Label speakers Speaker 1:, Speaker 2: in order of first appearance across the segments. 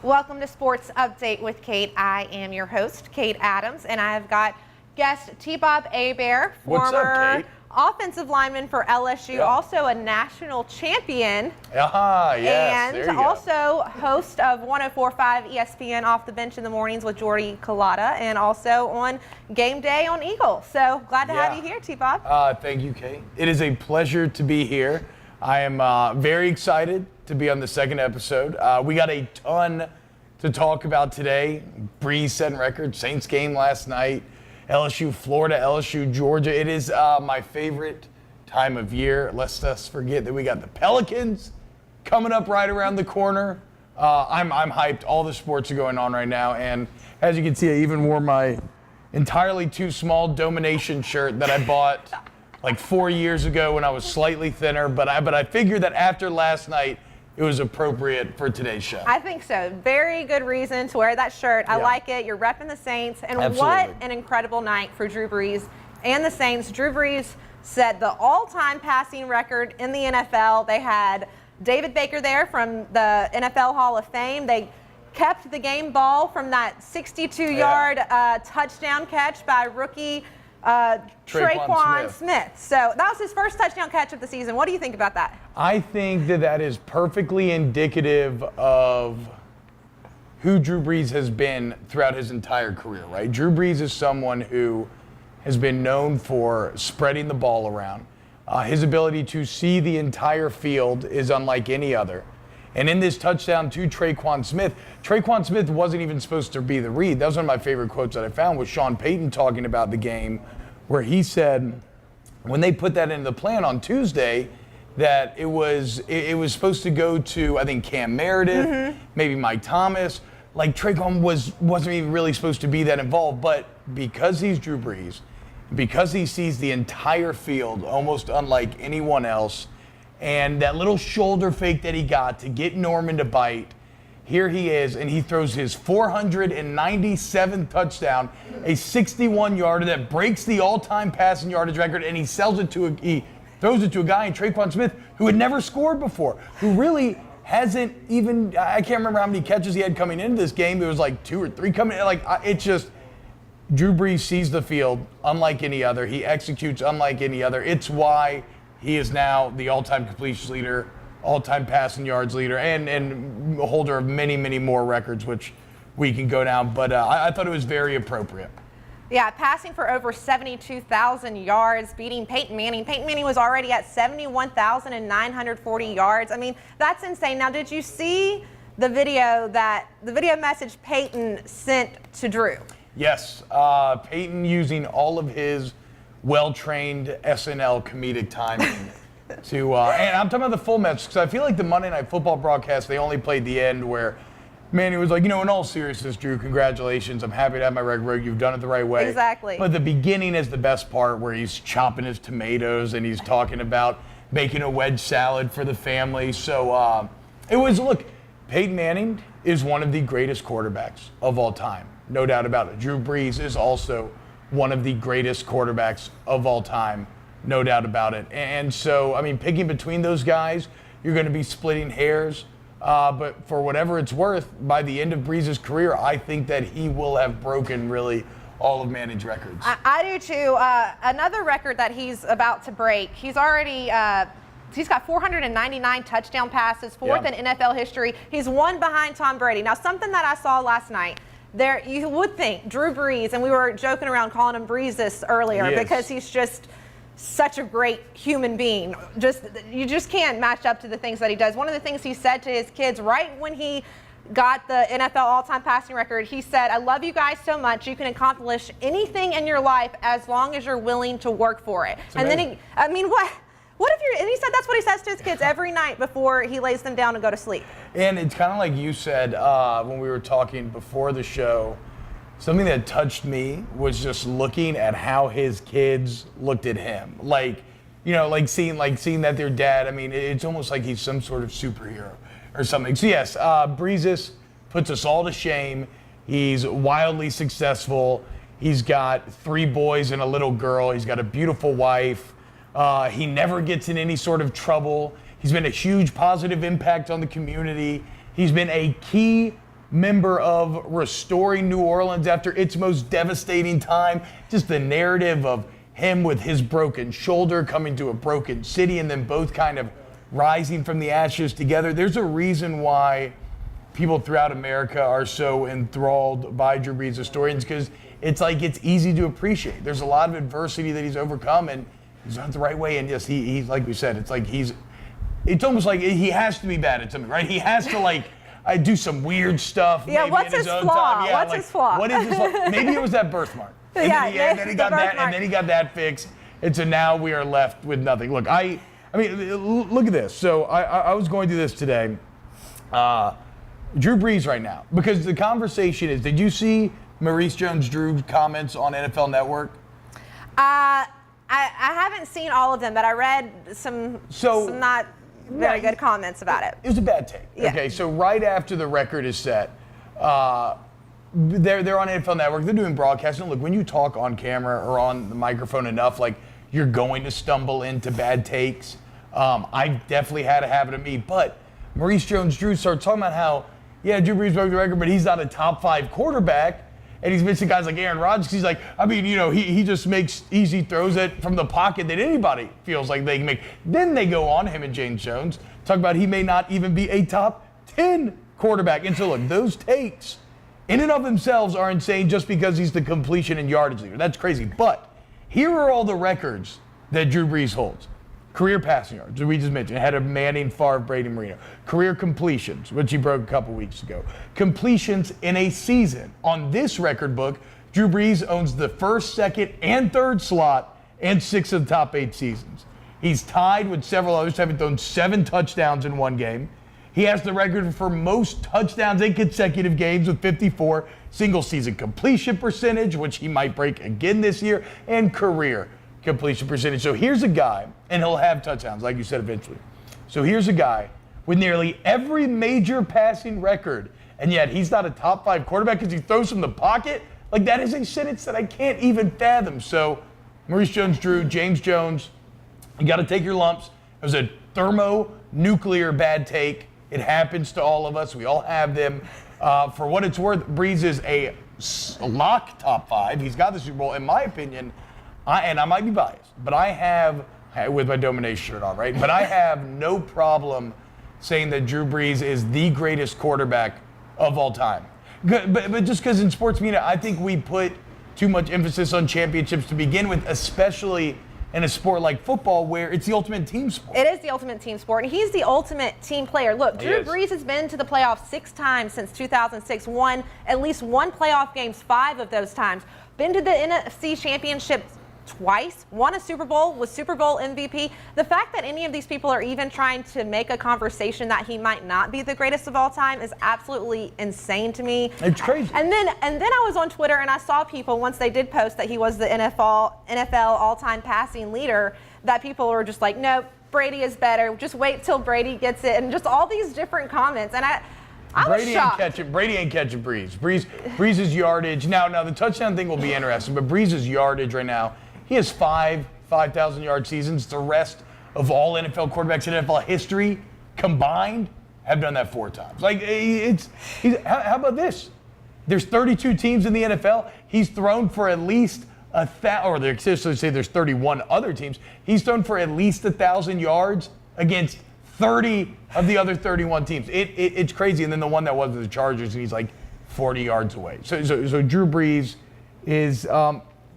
Speaker 1: Welcome to Sports Update with Kate. I am your host, Kate Adams, and I have got guest Bob Hebert, former offensive lineman for LSU, also a national champion.
Speaker 2: Yes,
Speaker 1: and also host of 104.5 ESPN Off the Bench in the Mornings with Jordy Culotta, and also on Game Day on Eagle. So glad to have you here, Bob.
Speaker 2: Thank you, Kate. It is a pleasure to be here. I am very excited to be on the second episode. We got a ton to talk about today. Breeze setting record, Saints game last night, LSU Florida, LSU Georgia. It is my favorite time of year. Let's just forget that we got the Pelicans coming up right around the corner. I'm hyped. All the sports are going on right now, and as you can see, I even wore my entirely too small Domination shirt that I bought like 4 years ago when I was slightly thinner, but I figured that after last night, it was appropriate for today's show.
Speaker 1: I think so. Very good reason to wear that shirt. I like it. You're repping the Saints. And what an incredible night for Drew Brees and the Saints. Drew Brees set the all-time passing record in the NFL. They had David Baker there from the NFL Hall of Fame. They kept the game ball from that 62-yard touchdown catch by rookie Tre'Quan Smith. So that was his first touchdown catch of the season. What do you think about that?
Speaker 2: I think that is perfectly indicative of who Drew Brees has been throughout his entire career, right? Drew Brees is someone who has been known for spreading the ball around. His ability to see the entire field is unlike any other. And in this touchdown to Tre'Quan Smith wasn't even supposed to be the read. That was one of my favorite quotes that I found, was Sean Payton talking about the game, where he said when they put that into the plan on Tuesday, that it was supposed to go to, I think, Cam Meredith, maybe Mike Thomas. Like, Tre'Quan wasn't even really supposed to be that involved, but because he's Drew Brees, because he sees the entire field almost unlike anyone else, and that little shoulder fake that he got to get Norman to bite, here he is, and he throws his 497th touchdown, a 61-yarder that breaks the all-time passing yardage record, and he throws it to a guy in Tre'Quan Smith who had never scored before, who really hasn't even, I can't remember how many catches he had coming into this game. It was like 2 or 3 coming in. Like, it's just, Drew Brees sees the field unlike any other. He executes unlike any other. It's why he is now the all-time completions leader, all-time passing yards leader, and holder of many, many more records, which we can go down. But I thought it was very appropriate.
Speaker 1: Yeah, passing for over 72,000 yards, beating Peyton Manning. Peyton Manning was already at 71,940 yards. I mean, that's insane. Now, did you see the video message Peyton sent to Drew?
Speaker 2: Yes, Peyton using all of his well-trained SNL comedic timing to, and I'm talking about the full message, because I feel like the Monday Night Football broadcast, they only played the end where Manny was like, in all seriousness, Drew, congratulations. I'm happy to have my record. You've done it the right way.
Speaker 1: Exactly.
Speaker 2: But the beginning is the best part, where he's chopping his tomatoes and he's talking about making a wedge salad for the family. So look, Peyton Manning is one of the greatest quarterbacks of all time. No doubt about it. Drew Brees is also one of the greatest quarterbacks of all time. No doubt about it. And so, I mean, picking between those guys, you're going to be splitting hairs. But for whatever it's worth, by the end of Brees' career, I think that he will have broken really all of Manning's records.
Speaker 1: I do too. Another record that he's about to break, he's already he's got 499 touchdown passes, fourth in NFL history. He's one behind Tom Brady. Now, something that I saw last night, there you would think Drew Brees, and we were joking around calling him Brees earlier because he's just such a great human being. You just can't match up to the things that he does. One of the things he said to his kids right when he got the NFL all-time passing record, he said, "I love you guys so much. You can accomplish anything in your life as long as you're willing to work for it." And then what if you're, and he said that's what he says to his kids every night before he lays them down and go to sleep.
Speaker 2: And it's kind of like you said when we were talking before the show, something that touched me was just looking at how his kids looked at him. Like seeing that their dad, I mean, it's almost like he's some sort of superhero or something. So yes, Brees puts us all to shame. He's wildly successful. He's got 3 boys and a little girl. He's got a beautiful wife. He never gets in any sort of trouble. He's been a huge positive impact on the community. He's been a key member of restoring New Orleans after its most devastating time. Just the narrative of him with his broken shoulder coming to a broken city and then both kind of rising from the ashes together. There's a reason why people throughout America are so enthralled by Drew Brees' historians, because it's like it's easy to appreciate. There's a lot of adversity that he's overcome, and he's done it the right way. And yes, he's like we said, it's like it's almost like he has to be bad at something, right? He has to like do some weird stuff.
Speaker 1: Yeah,
Speaker 2: maybe
Speaker 1: what's
Speaker 2: in
Speaker 1: his
Speaker 2: own
Speaker 1: flaw?
Speaker 2: time. Yeah,
Speaker 1: What's his flaw?
Speaker 2: What is his flaw? Maybe it was that birthmark. And then he got that, and then he got that fixed. And so now we are left with nothing. Look, I mean, look at this. So I was going through this today. Drew Brees right now, because the conversation is, did you see Maurice Jones-Drew's comments on NFL Network?
Speaker 1: I haven't seen all of them, but I read some not very good comments about it.
Speaker 2: It was a bad take.
Speaker 1: Yeah.
Speaker 2: Okay, so right after the record is set, they're on NFL Network. They're doing broadcasting. Look, when you talk on camera or on the microphone enough, like you're going to stumble into bad takes. I definitely had a habit of me, but Maurice Jones-Drew started talking about how, yeah, Drew Brees broke the record, but he's not a top 5 quarterback. And he's missing guys like Aaron Rodgers. He's like, I mean, he just makes easy throws from the pocket that anybody feels like they can make. Then they go on, him and James Jones, talk about he may not even be a top 10 quarterback. And so, look, those takes in and of themselves are insane just because he's the completion and yardage leader. That's crazy. But here are all the records that Drew Brees holds. Career passing yards, we just mentioned, ahead of Manning, Favre, Brady, Marino. Career completions, which he broke a couple weeks ago. Completions in a season. On this record book, Drew Brees owns the first, second, and third slot and 6 of the top 8 seasons. He's tied with several others, having thrown 7 touchdowns in one game. He has the record for most touchdowns in consecutive games with 54, single season completion percentage, which he might break again this year, and career completion percentage. So here's a guy, and he'll have touchdowns, like you said, eventually. So here's a guy with nearly every major passing record, and yet he's not a top 5 quarterback because he throws from the pocket. Like, that is a sentence that I can't even fathom. So Maurice Jones-Drew, James Jones, you got to take your lumps. It was a thermonuclear bad take. It happens to all of us. We all have them. For what it's worth, Brees is a lock top 5. He's got the Super Bowl. In my opinion, and I might be biased, but I have, with my domination shirt on, right? But I have no problem saying that Drew Brees is the greatest quarterback of all time. But just because in sports media, I think we put too much emphasis on championships to begin with, especially in a sport like football where it's the ultimate team sport.
Speaker 1: It is the ultimate team sport, and he's the ultimate team player. Look, Drew Brees has been to the playoffs 6 times since 2006, won at least 1 playoff games 5 of those times, been to the NFC Championship twice, won a Super Bowl, was Super Bowl MVP. The fact that any of these people are even trying to make a conversation that he might not be the greatest of all time is absolutely insane to me.
Speaker 2: It's crazy.
Speaker 1: And then I was on Twitter and I saw people, once they did post that he was the NFL all-time passing leader, that people were just like, no, Brady is better. Just wait till Brady gets it, and just all these different comments. And I was shocked.
Speaker 2: Brady ain't catching Brees. Brees' yardage. Now the touchdown thing will be interesting, but Brees' yardage right now, he has 5,000-yard seasons. The rest of all NFL quarterbacks in NFL history combined have done that 4 times. Like, how about this? There's 32 teams in the NFL. He's thrown for at least or they essentially say there's 31 other teams. He's thrown for at least 1,000 yards against 30 of the other 31 teams. It's crazy. And then the one that was the Chargers, and he's like 40 yards away. So Drew Brees is.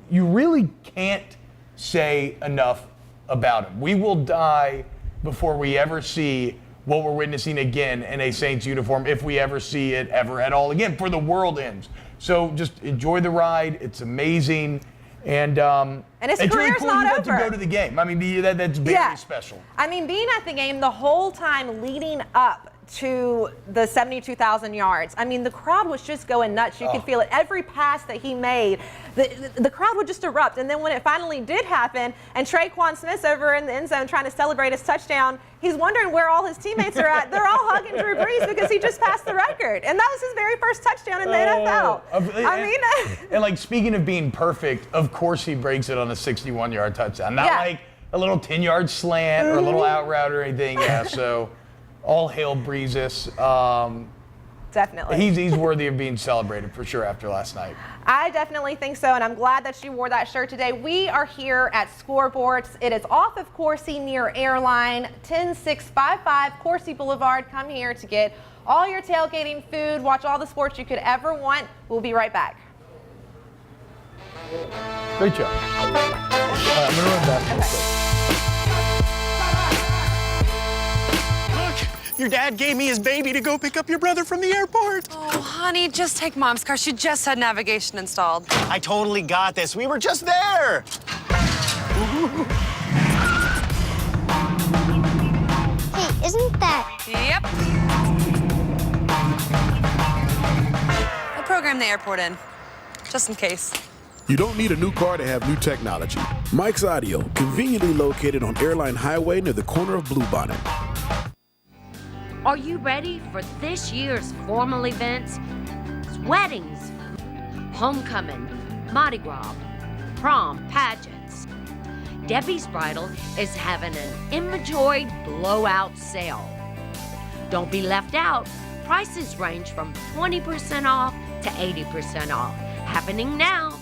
Speaker 2: You really can't say enough about him. We will die before we ever see what we're witnessing again in a Saints uniform, if we ever see it ever at all again, for the world ends. So just enjoy the ride. It's amazing. And
Speaker 1: his
Speaker 2: it's really
Speaker 1: career's
Speaker 2: cool
Speaker 1: not
Speaker 2: you got
Speaker 1: over.
Speaker 2: to go to the game. I mean, that's very special.
Speaker 1: I mean, being at the game the whole time leading up to the 72,000 yards. I mean, the crowd was just going nuts. You could feel it. Every pass that he made, the crowd would just erupt. And then when it finally did happen, and Traquan Smith's over in the end zone trying to celebrate his touchdown, he's wondering where all his teammates are at. They're all hugging Drew Brees because he just passed the record. And that was his very first touchdown in the NFL.
Speaker 2: And like, speaking of being perfect, of course he breaks it on a 61-yard touchdown. Not like a little 10-yard slant or a little out route or anything. Yeah, so all hail Breezus.
Speaker 1: Definitely.
Speaker 2: He's worthy of being celebrated for sure after last night.
Speaker 1: I definitely think so, and I'm glad that you wore that shirt today. We are here at Scoreboards. It is off of Coursey near Airline, 10655 Coursey Boulevard. Come here to get all your tailgating food, watch all the sports you could ever want. We'll be right back.
Speaker 2: Great job. I'm going to run back real quick.
Speaker 3: Look, your dad gave me his baby to go pick up your brother from the airport.
Speaker 4: Oh, honey, just take Mom's car. She just had navigation installed.
Speaker 3: I totally got this. We were just there.
Speaker 5: Hey, isn't that?
Speaker 4: Yep. I programmed the airport in, just in case.
Speaker 6: You don't need a new car to have new technology. Mike's Audio, conveniently located on Airline Highway near the corner of Bluebonnet.
Speaker 7: Are you ready for this year's formal events? Weddings, homecoming, Mardi Gras, prom, pageants. Debbie's Bridal is having an inventory blowout sale. Don't be left out. Prices range from 20% off to 80% off. Happening now.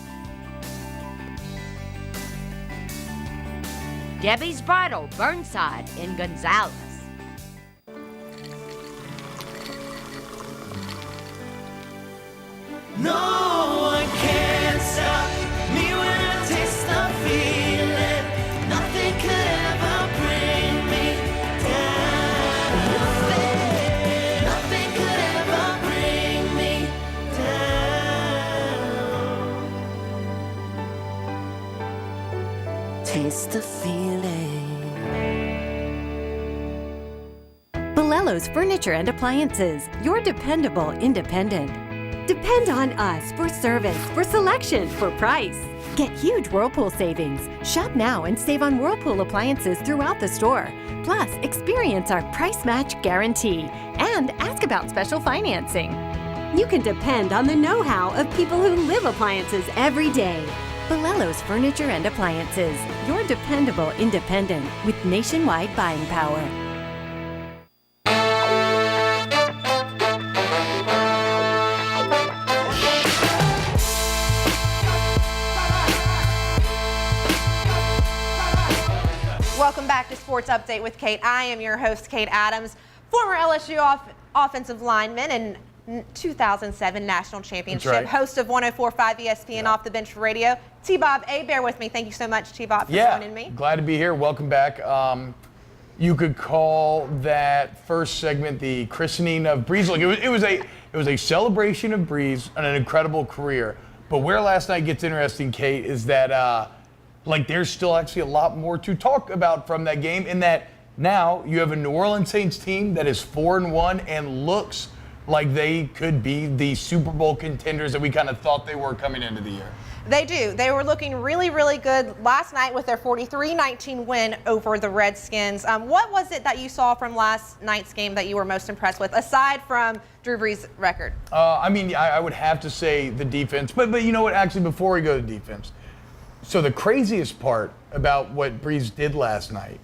Speaker 7: Debbie's Bridal, Burnside in Gonzales.
Speaker 8: No one can stop me when I taste the feeling. Nothing could ever bring me down. Nothing could ever bring me down. Taste the feeling.
Speaker 9: Bolello's Furniture and Appliances, your dependable independent. Depend on us for service, for selection, for price. Get huge Whirlpool savings. Shop now and save on Whirlpool appliances throughout the store. Plus, experience our price match guarantee and ask about special financing. You can depend on the know-how of people who live appliances every day. Bolello's Furniture and Appliances, your dependable independent with nationwide buying power.
Speaker 1: Welcome back to Sports Update with Kate. I am your host, Kate Adams, former LSU offensive lineman and 2007 national championship,
Speaker 2: right.
Speaker 1: host of 104.5 ESPN Off the Bench Radio. T-Bob Hebert with me. Thank you so much, T-Bob, for joining me.
Speaker 2: Glad to be here. Welcome back. You could call that first segment the christening of Breeze. Look, it was a celebration of Breeze and an incredible career. But where last night gets interesting, Kate, is that there's still actually a lot more to talk about from that game, in that now you have a New Orleans Saints team that is 4-1 and looks like they could be the Super Bowl contenders that we kind of thought they were coming into the year.
Speaker 1: They do. They were looking really, really good last night with their 43-19 win over the Redskins. What was it that you saw from last night's game that you were most impressed with, aside from Drew Brees' record?
Speaker 2: I would have to say the defense. But you know what? Actually, before we go to defense, so the craziest part about what Brees did last night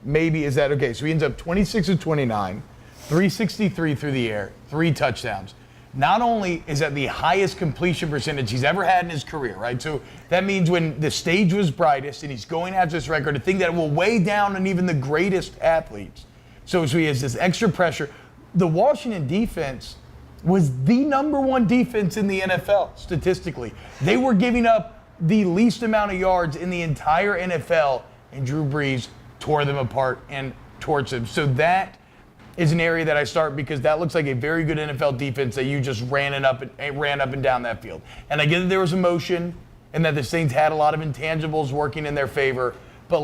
Speaker 2: maybe is that, okay, so he ends up 26 of 29, 363 through the air, 3 touchdowns. Not only is that the highest completion percentage he's ever had in his career, right? So that means when the stage was brightest and he's going after this record, a thing that will weigh down on even the greatest athletes. So he has this extra pressure. The Washington defense was the #1 defense in the NFL statistically. They were giving up the least amount of yards in the entire NFL, and Drew Brees tore them apart and torched them. So that is an area that I start, because that looks like a very good NFL defense that you just ran up and down that field. And I get that there was emotion and that the Saints had a lot of intangibles working in their favor, but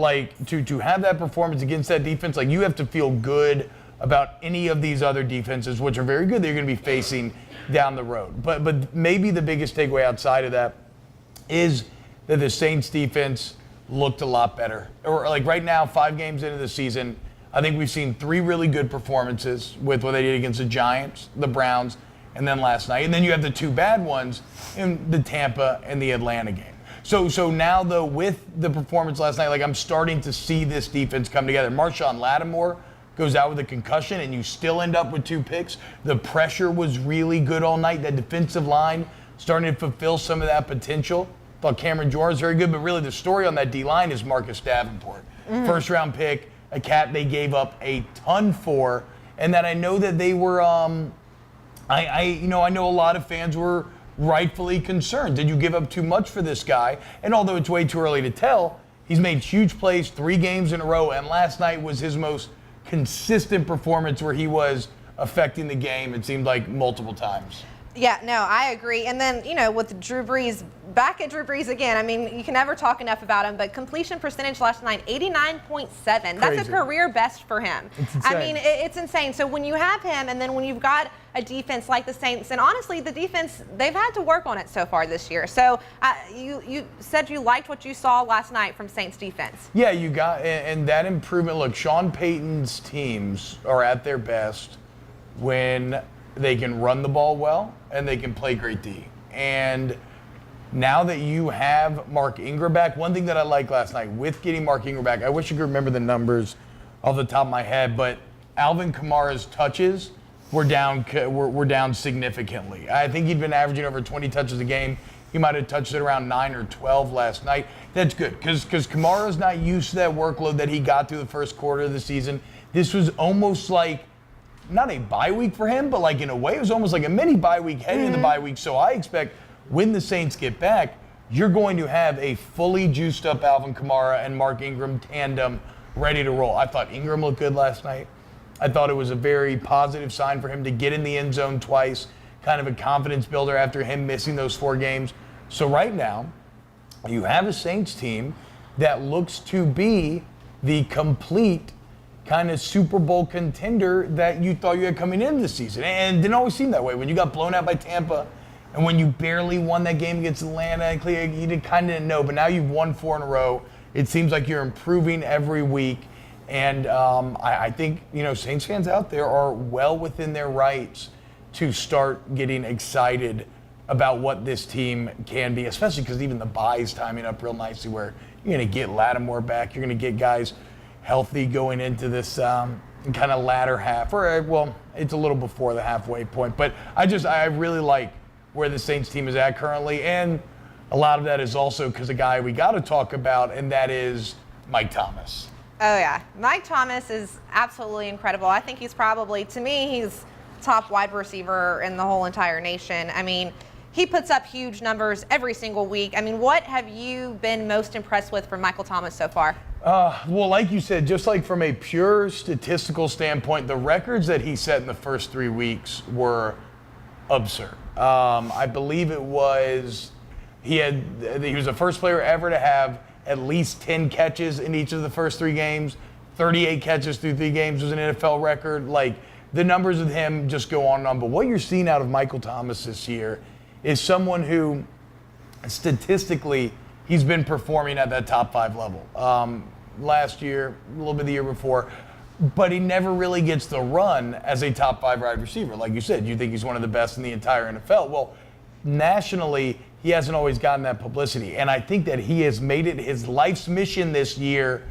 Speaker 2: to have that performance against that defense, you have to feel good about any of these other defenses, which are very good, that you're going to be facing down the road. But maybe the biggest takeaway outside of that is that the Saints defense looked a lot better. Or right now, 5 games into the season, I think we've seen 3 really good performances with what they did against the Giants, the Browns, and then last night. And then you have the 2 bad ones in the Tampa and the Atlanta game. So now, though, with the performance last night, I'm starting to see this defense come together. Marshawn Lattimore goes out with a concussion and you still end up with 2 picks. The pressure was really good all night. That defensive line starting to fulfill some of that potential. Thought Cameron Jordan was very good, but really the story on that D-line is Marcus Davenport. First-round pick, a cat they gave up a ton for, and that I know that they were, I know a lot of fans were rightfully concerned. Did you give up too much for this guy? And although it's way too early to tell, he's made huge plays 3 games in a row, and last night was his most consistent performance where he was affecting the game, it seemed like, multiple times.
Speaker 1: Yeah, no, I agree. And then, with Drew Brees, back at Drew Brees again, I mean, you can never talk enough about him, but completion percentage last night, 89.7. That's a career best for him.
Speaker 2: It's insane.
Speaker 1: I mean, it's insane. So when you have him, and then when you've got a defense like the Saints, and honestly, the defense, they've had to work on it so far this year. So you said you liked what you saw last night from Saints defense.
Speaker 2: Yeah, you got, and that improvement, look, Sean Payton's teams are at their best when they can run the ball well and they can play great D. And now that you have Mark Ingram back, one thing that I liked last night with getting Mark Ingram back, I wish I could remember the numbers off the top of my head, but Alvin Kamara's touches were down significantly. I think he'd been averaging over 20 touches a game. He might have touched it around 9 or 12 last night. That's good because Kamara's not used to that workload that he got through the first quarter of the season. This was almost like, not a bye week for him, but like in a way, it was almost like a mini bye week heading into the bye week. So I expect when the Saints get back, you're going to have a fully juiced up Alvin Kamara and Mark Ingram tandem ready to roll. I thought Ingram looked good last night. I thought it was a very positive sign for him to get in the end zone twice, kind of a confidence builder after him missing those 4 games. So right now, you have a Saints team that looks to be the complete kind of Super Bowl contender that you thought you had coming into the season. And it didn't always seem that way. When you got blown out by Tampa and when you barely won that game against Atlanta, you kind of didn't know. But now you've won 4 in a row. It seems like you're improving every week. And I think, Saints fans out there are well within their rights to start getting excited about what this team can be, especially because even the bye is timing up real nicely where you're going to get Lattimore back. You're going to get guys healthy going into this kind of latter half, it's a little before the halfway point. But I really like where the Saints team is at currently, and a lot of that is also because a guy we got to talk about, and that is Mike Thomas.
Speaker 1: Oh yeah, Mike Thomas is absolutely incredible. I think he's probably, to me, he's top wide receiver in the whole entire nation. I mean, he puts up huge numbers every single week. I mean, what have you been most impressed with from Michael Thomas so far?
Speaker 2: Well, like you said, just like from a pure statistical standpoint, the records that he set in the first 3 weeks were absurd. I believe it was he was the first player ever to have at least 10 catches in each of the first 3 games. 38 catches through 3 games was an NFL record. Like, the numbers with him just go on and on. But what you're seeing out of Michael Thomas this year is someone who, statistically, he's been performing at that top 5 level. Last year, a little bit the year before, but he never really gets the run as a top 5 wide receiver. Like you said, you think he's one of the best in the entire NFL. Well, nationally, he hasn't always gotten that publicity. And I think that he has made it his life's mission this year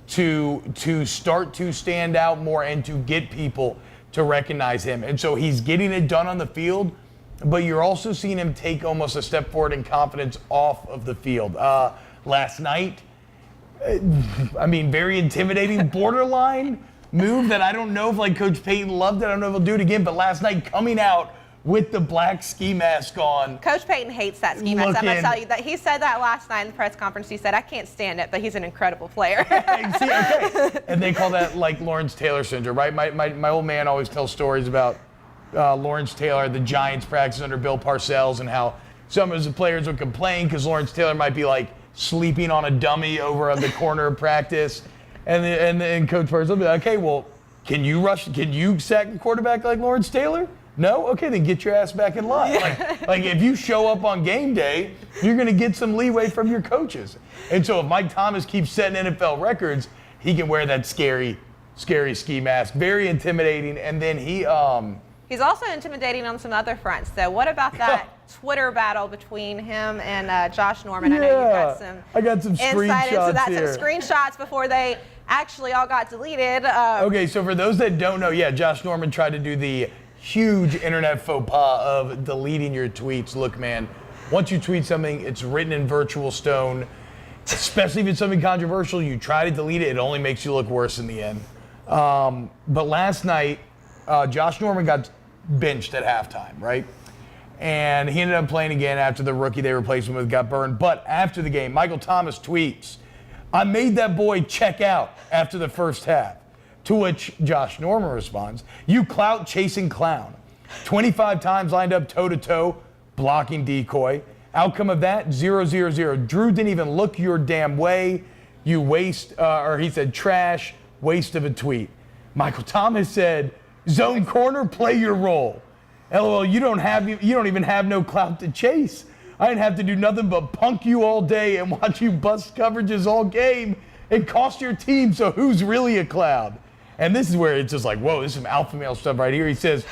Speaker 2: to start to stand out more and to get people to recognize him. And so he's getting it done on the field, but you're also seeing him take almost a step forward in confidence off of the field. Last night, very intimidating, borderline move that I don't know if Coach Payton loved it. I don't know if he'll do it again, but last night coming out with the black ski mask on.
Speaker 1: Coach Payton hates that ski mask. I'm going to tell you that. He said that last night in the press conference. He said, I can't stand it, but he's an incredible player.
Speaker 2: See, okay. And they call that Lawrence Taylor syndrome, right? My old man always tells stories about Lawrence Taylor, the Giants practice under Bill Parcells, and how some of his players would complain because Lawrence Taylor might be sleeping on a dummy over on the corner of practice. And Coach Parcells will be like, okay, well, can you sack the quarterback like Lawrence Taylor? No? Okay, then get your ass back in line. If you show up on game day, you're going to get some leeway from your coaches. And so if Mike Thomas keeps setting NFL records, he can wear that scary ski mask. Very intimidating. And then
Speaker 1: he's also intimidating on some other fronts. So what about that Twitter battle between him and Josh Norman? I know you got some
Speaker 2: I got some
Speaker 1: insight into
Speaker 2: screenshots
Speaker 1: that.
Speaker 2: here.
Speaker 1: Some screenshots before they actually all got deleted.
Speaker 2: Okay, so for those that don't know, yeah, Josh Norman tried to do the huge internet faux pas of deleting your tweets. Look, man, once you tweet something, it's written in virtual stone. Especially if it's something controversial, you try to delete it, it only makes you look worse in the end. But last night, Josh Norman got benched at halftime, right? And he ended up playing again after the rookie they replaced him with got burned. But after the game, Michael Thomas tweets, "I made that boy check out after the first half." To which Josh Norman responds, "You clout-chasing clown. 25 times lined up toe-to-toe, blocking decoy. Outcome of that, 0-0-0. Drew didn't even look your damn way. You waste," or he said, "trash, waste of a tweet." Michael Thomas said, "Zone corner, play your role. LOL, you don't even have no clout to chase. I didn't have to do nothing but punk you all day and watch you bust coverages all game and cost your team, so who's really a clown?" And this is where it's just like, whoa, this is some alpha male stuff right here. He says,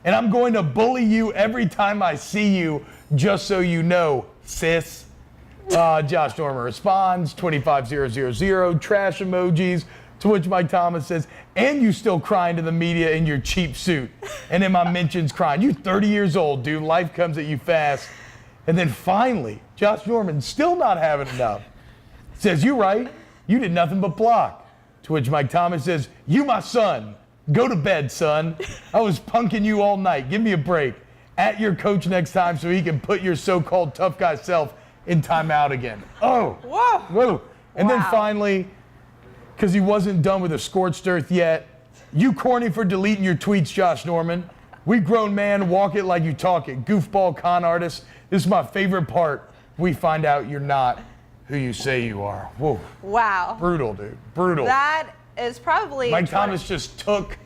Speaker 2: "And I'm going to bully you every time I see you, just so you know, sis." Josh Norman responds, 25-0-0-0, trash emojis, to which Mike Thomas says, "And you still crying to the media in your cheap suit." And in my mentions crying, "You 30 years old, dude, life comes at you fast." And then finally, Josh Norman, still not having enough, says, "You right, you did nothing but block." To which Mike Thomas says, "You my son, go to bed, son. I was punking you all night, give me a break. At your coach next time so he can put your so-called tough guy self in timeout again." Oh, whoa. And then finally, because he wasn't done with a scorched earth yet, "You corny for deleting your tweets, Josh Norman. We grown man, walk it like you talk it. Goofball con artist. This is my favorite part. We find out you're not who you say you are." Whoa.
Speaker 1: Wow.
Speaker 2: Brutal, dude. Brutal.
Speaker 1: That is probably...
Speaker 2: Mike Thomas just took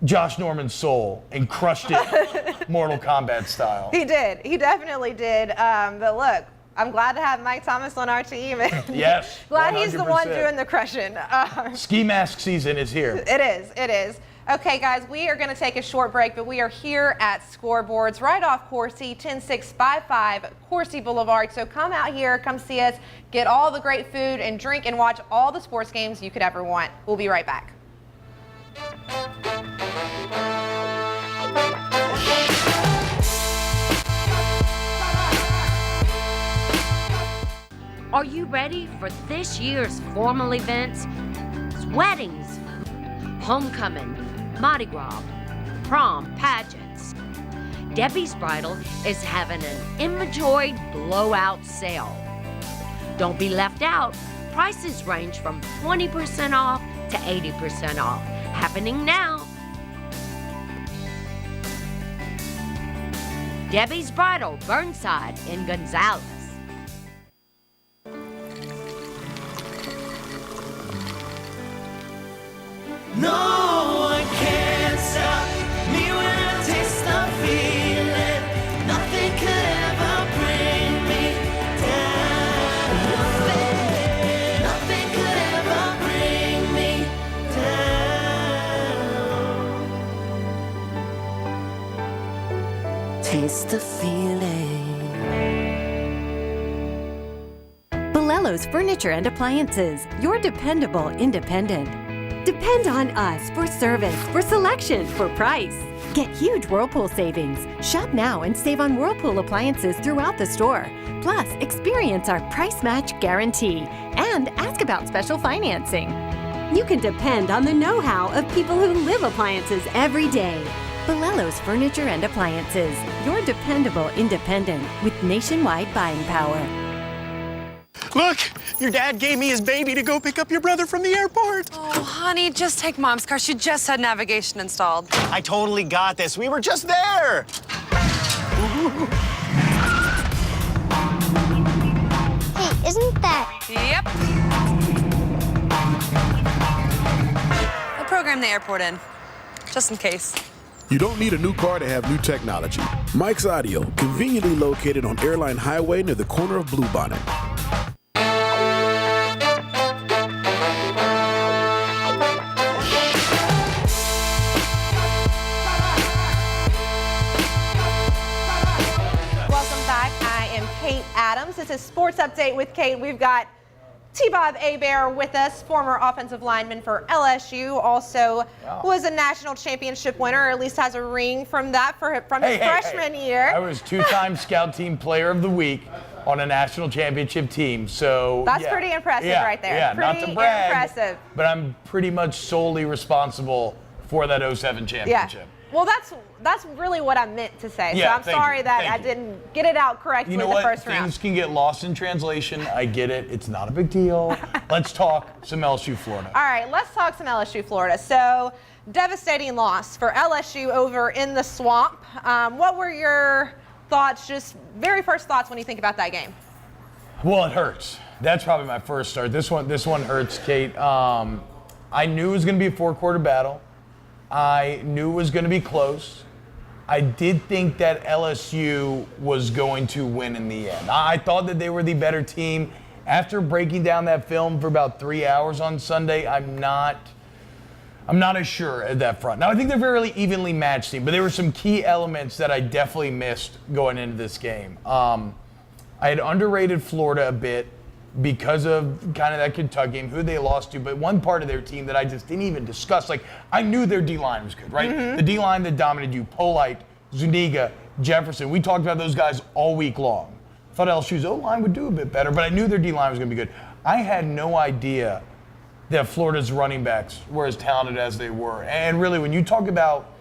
Speaker 2: Josh Norman's soul and crushed it Mortal Kombat style.
Speaker 1: He did. He definitely did. But look, I'm glad to have Mike Thomas on our team.
Speaker 2: Yes.
Speaker 1: Glad he's the one
Speaker 2: 100%.
Speaker 1: doing the crushing.
Speaker 2: Ski mask season is here.
Speaker 1: It is. It is. Okay, guys, we are going to take a short break, but we are here at Scoreboards right off Coursey, 10655 Coursey Boulevard. So come out here, come see us, get all the great food and drink, and watch all the sports games you could ever want. We'll be right back.
Speaker 7: Are you ready for this year's formal events? Weddings, homecoming, Mardi Gras, prom, pageants. Debbie's Bridal is having an inventory blowout sale. Don't be left out. Prices range from 20% off to 80% off. Happening now. Debbie's Bridal, Burnside in Gonzales.
Speaker 8: No one can stop me when I taste the feeling. Nothing could ever bring me down. Nothing could ever bring me down. Taste the feeling.
Speaker 9: Bolello's Furniture and Appliances, your dependable independent. Depend on us for service, for selection, for price. Get huge Whirlpool savings. Shop now and save on Whirlpool appliances throughout the store. Plus, experience our price match guarantee and ask about special financing. You can depend on the know-how of people who live appliances every day. Bolello's Furniture and Appliances, your dependable independent with nationwide buying power.
Speaker 3: Look, your dad gave me his baby to go pick up your brother from the airport.
Speaker 4: Oh, honey, just take Mom's car. She just had navigation installed.
Speaker 3: I totally got this. We were just there.
Speaker 5: Hey, isn't that...
Speaker 4: Yep. I'll program the airport in, just in case.
Speaker 6: You don't need a new car to have new technology. Mike's Audio, conveniently located on Airline Highway near the corner of Bluebonnet.
Speaker 1: Welcome back. I am Kate Adams. This is Sports Update with Kate. We've got Bob Hebert with us, former offensive lineman for LSU, also was a national championship winner, or at least has a ring from that from his freshman year.
Speaker 2: I was 2-time Scout Team Player of the Week on a national championship team, so
Speaker 1: that's pretty impressive right there.
Speaker 2: Yeah,
Speaker 1: pretty
Speaker 2: not to brag,
Speaker 1: impressive.
Speaker 2: but I'm pretty much solely responsible for that 07 championship.
Speaker 1: Yeah. Well, that's really what I meant to say.
Speaker 2: Yeah,
Speaker 1: so I'm sorry that I didn't get it out correctly
Speaker 2: you know
Speaker 1: the
Speaker 2: what?
Speaker 1: first round.
Speaker 2: Things can get lost in translation. I get it. It's not a big deal. Let's talk some LSU Florida.
Speaker 1: All right, let's talk some LSU Florida. So, devastating loss for LSU over in the Swamp. What were your thoughts, just very first thoughts when you think about that game?
Speaker 2: Well, it hurts. That's probably my first start. This one hurts, Kate. I knew it was going to be a 4-quarter battle. I knew it was going to be close. I did think that LSU was going to win in the end. I thought that they were the better team. After breaking down that film for about 3 hours on Sunday, I'm not as sure at that front. Now, I think they're a very evenly matched team, but there were some key elements that I definitely missed going into this game. I had underrated Florida a bit because of kind of that Kentucky game, who they lost to, but one part of their team that I just didn't even discuss, like I knew their D-line was good, right?
Speaker 1: Mm-hmm.
Speaker 2: The D-line that dominated you, Polite, Zuniga, Jefferson, we talked about those guys all week long. I thought LSU's O-line would do a bit better, but I knew their D-line was going to be good. I had no idea that Florida's running backs were as talented as they were. And really, when you talk about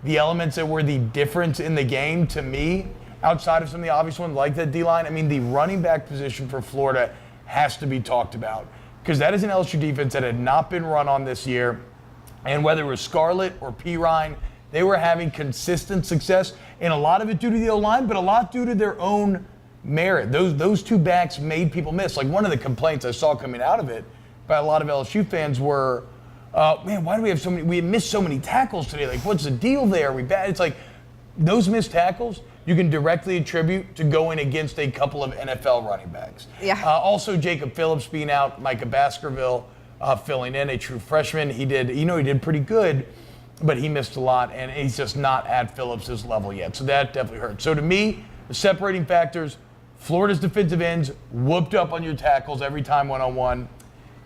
Speaker 2: the elements that were the difference in the game, to me, outside of some of the obvious ones like that D-line, I mean, the running back position for Florida has to be talked about, because that is an LSU defense that had not been run on this year. And whether it was Scarlett or Pirine, they were having consistent success, and a lot of it due to the O-line, but a lot due to their own merit. Those two backs made people miss. Like, one of the complaints I saw coming out of it by a lot of LSU fans were, man, why do we have so many? We missed so many tackles today. Like, what's the deal there? Are we bad? It's like those missed tackles you can directly attribute to going against a couple of NFL running backs.
Speaker 1: Yeah.
Speaker 2: Also, Jacob Phillips being out, Micah Baskerville filling in, a true freshman. He did pretty good, but he missed a lot, and he's just not at Phillips' level yet. So that definitely hurt. So to me, the separating factors, Florida's defensive ends whooped up on your tackles every time one-on-one.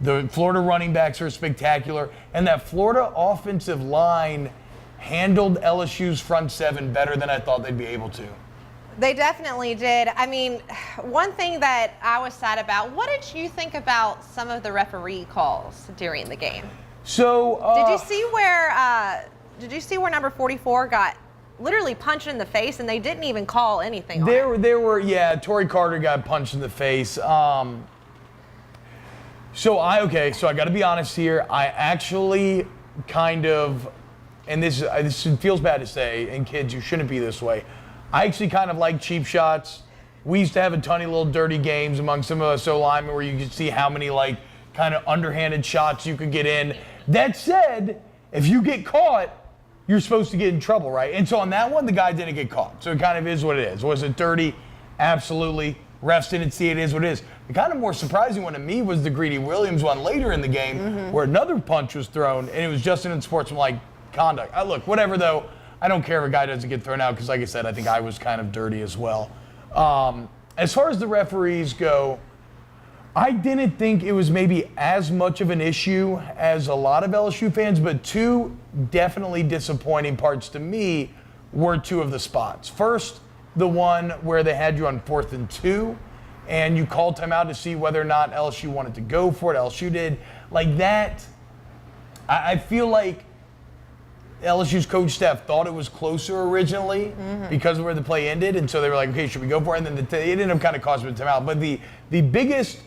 Speaker 2: The Florida running backs are spectacular, and that Florida offensive line handled LSU's front seven better than I thought they'd be able to.
Speaker 1: They definitely did. I mean, one thing that I was sad about, what did you think about some of the referee calls during the game?
Speaker 2: So
Speaker 1: did you see where number 44 got literally punched in the face, and they didn't even call anything on it?
Speaker 2: Torrey Carter got punched in the face. So I got to be honest here. I actually kind of, and this feels bad to say, and kids, you shouldn't be this way. I actually kind of like cheap shots. We used to have a ton of little dirty games among some of us O-linemen where you could see how many like kind of underhanded shots you could get in. That said, if you get caught, you're supposed to get in trouble, right? And so on that one, the guy didn't get caught. So it kind of is what it is. Was it dirty? Absolutely. Refs didn't see it, is what it is. The kind of more surprising one to me was the Greedy Williams one later in the game where another punch was thrown, and it was just an unsportsmanlike conduct. Look, whatever though, I don't care if a guy doesn't get thrown out because, like I said, I think I was kind of dirty as well. As far as the referees go, I didn't think it was maybe as much of an issue as a lot of LSU fans, but two definitely disappointing parts to me were two of the spots. First, the one where they had you on 4th and 2, and you called timeout to see whether or not LSU wanted to go for it. LSU did. Like that, I feel like LSU's coach staff thought it was closer originally because of where the play ended, and so they were like, okay, should we go for it? And then it ended up kind of costing them timeout. But the biggest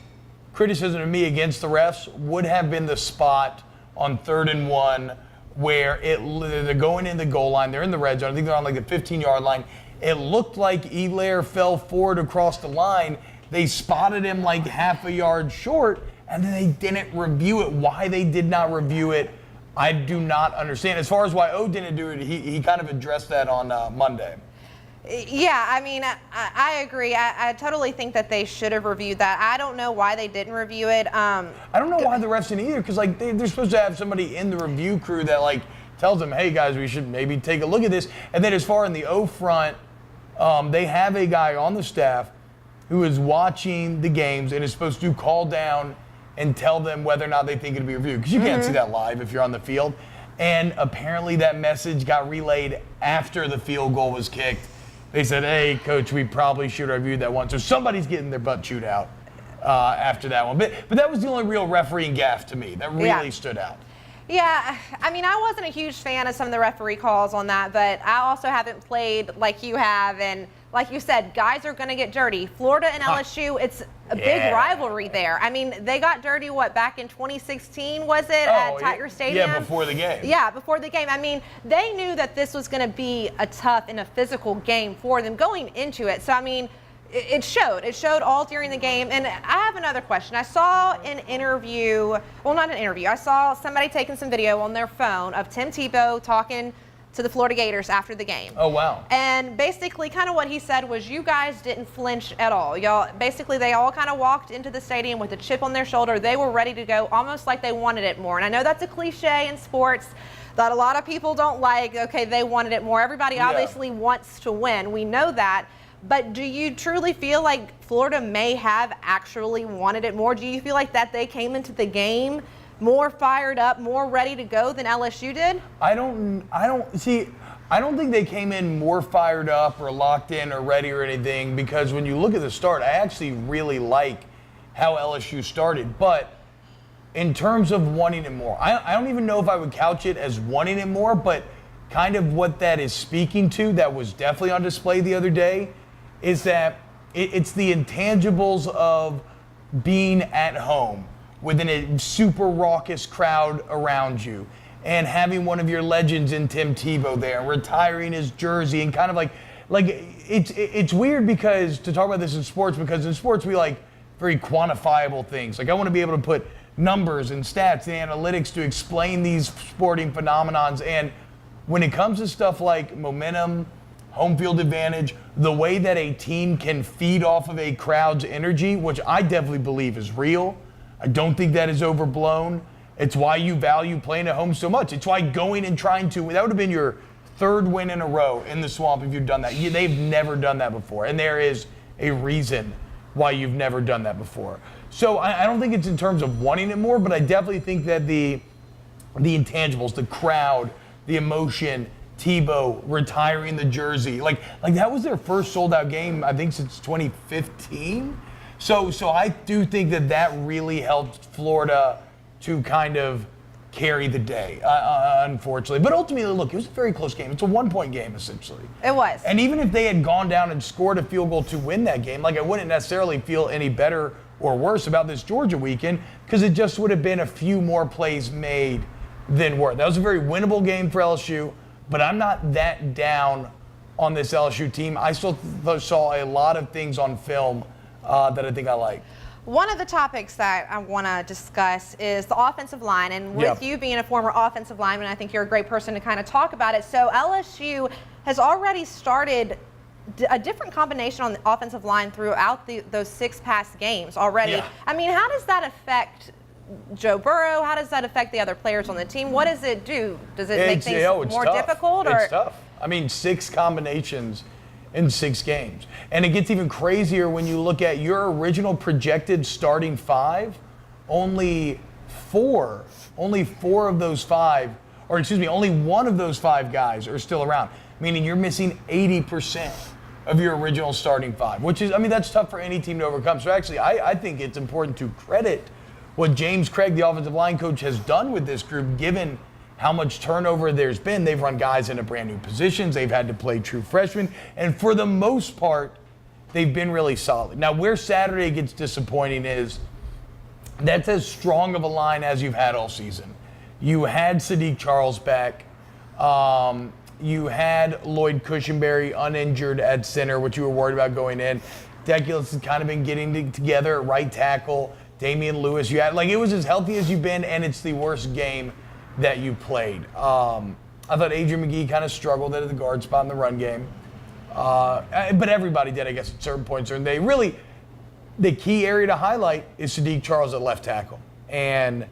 Speaker 2: criticism of me against the refs would have been the spot on 3rd and 1 where they're going in the goal line. They're in the red zone. I think they're on like the 15-yard line. It looked like Elaire fell forward across the line. They spotted him like half a yard short, and then they didn't review it. Why they did not review it, I do not understand. As far as why O didn't do it, he kind of addressed that on Monday.
Speaker 1: Yeah, I mean, I agree. I totally think that they should have reviewed that. I don't know why they didn't review it.
Speaker 2: I don't know why the refs didn't either, because like they're supposed to have somebody in the review crew that like tells them, hey guys, we should maybe take a look at this. And then as far in the O front, they have a guy on the staff who is watching the games and is supposed to call down and tell them whether or not they think it'll be reviewed. Because you can't see that live if you're on the field. And apparently that message got relayed after the field goal was kicked. They said, hey, coach, we probably should have reviewed that one. So somebody's getting their butt chewed out after that one. But that was the only real refereeing gaffe to me. That really stood out.
Speaker 1: Yeah, I mean, I wasn't a huge fan of some of the referee calls on that, but I also haven't played like you have. And like you said, guys are going to get dirty. Florida and LSU, it's a big rivalry there. I mean, they got dirty, back in 2016, was it, at Tiger Stadium?
Speaker 2: Yeah, before the game.
Speaker 1: Yeah, before the game. I mean, they knew that this was going to be a tough and a physical game for them going into it. So, I mean, it showed. It showed all during the game. And I have another question. I saw an interview, well, not an interview. I saw somebody taking some video on their phone of Tim Tebow talking to the Florida Gators after the game.
Speaker 2: Oh, wow.
Speaker 1: And basically kind of what he said was you guys didn't flinch at all. Y'all, basically they all kind of walked into the stadium with a chip on their shoulder. They were ready to go, almost like they wanted it more. And I know that's a cliche in sports that a lot of people don't like. Okay, they wanted it more. Everybody obviously wants to win. We know that. But do you truly feel like Florida may have actually wanted it more? Do you feel like that they came into the game more fired up, more ready to go than LSU did?
Speaker 2: I don't think they came in more fired up or locked in or ready or anything, because when you look at the start, I actually really like how LSU started. But in terms of wanting it more, I don't even know if I would couch it as wanting it more, but kind of what that is speaking to, that was definitely on display the other day, is that it's the intangibles of being at home within a super raucous crowd around you, and having one of your legends in Tim Tebow there, retiring his jersey, and kind of like it's weird because to talk about this in sports, because in sports we like very quantifiable things. Like I want to be able to put numbers and stats and analytics to explain these sporting phenomenons, and when it comes to stuff like momentum, home field advantage, the way that a team can feed off of a crowd's energy, which I definitely believe is real. I don't think that is overblown. It's why you value playing at home so much. It's why going and trying to, that would have been your third win in a row in the Swamp if you'd done that. They've never done that before. And there is a reason why you've never done that before. So I don't think it's in terms of wanting it more, but I definitely think that the intangibles, the crowd, the emotion, Tebow retiring the jersey, like that was their first sold out game, I think, since 2015. So I do think that really helped Florida to kind of carry the day, unfortunately. But ultimately, look, it was a very close game. It's a 1-point game, essentially.
Speaker 1: It was.
Speaker 2: And even if they had gone down and scored a field goal to win that game, like I wouldn't necessarily feel any better or worse about this Georgia weekend, because it just would have been a few more plays made than were. That was a very winnable game for LSU, but I'm not that down on this LSU team. I still saw a lot of things on film that I think I like.
Speaker 1: One of the topics that I want to discuss is the offensive line. And with you being a former offensive lineman, I think you're a great person to kind of talk about it. So LSU has already started a different combination on the offensive line throughout those 6 past games already.
Speaker 2: Yeah.
Speaker 1: I mean, how does that affect Joe Burrow? How does that affect the other players on the team? What does it do? Does it make things more difficult?
Speaker 2: It's tough. I mean, 6 combinations in 6 games. And it gets even crazier when you look at your original projected starting 5. Only 4 of those 5, or excuse me, only 1 of those 5 guys are still around, meaning you're missing 80% of your original starting 5, which is, I mean, that's tough for any team to overcome. So actually, I think it's important to credit what James Craig, the offensive line coach, has done with this group, given how much turnover there's been. They've run guys into brand new positions. They've had to play true freshmen. And for the most part, they've been really solid. Now, where Saturday gets disappointing is that's as strong of a line as you've had all season. You had Sadiq Charles back. You had Lloyd Cushenberry uninjured at center, which you were worried about going in. Deculus has kind of been getting together at right tackle. Damian Lewis, you had, like, it was as healthy as you've been, and it's the worst game that you played. I thought Adrian McGee kind of struggled at the guard spot in the run game. But everybody did, I guess, at certain points. And they really, the key area to highlight is Sadiq Charles at left tackle. And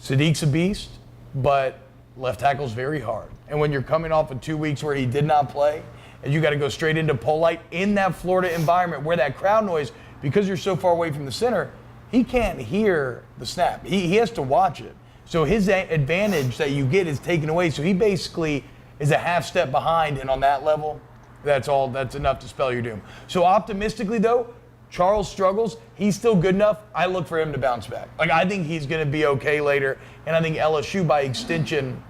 Speaker 2: Sadiq's a beast, but left tackle's very hard. And when you're coming off of 2 weeks where he did not play, and you got to go straight into Polite in that Florida environment where that crowd noise, because you're so far away from the center, he can't hear the snap. He has to watch it. So his advantage that you get is taken away. So he basically is a half step behind, and on that level, that's enough to spell your doom. So optimistically though, Charles struggles. He's still good enough. I look for him to bounce back. Like, I think he's going to be okay later, and I think LSU by extension,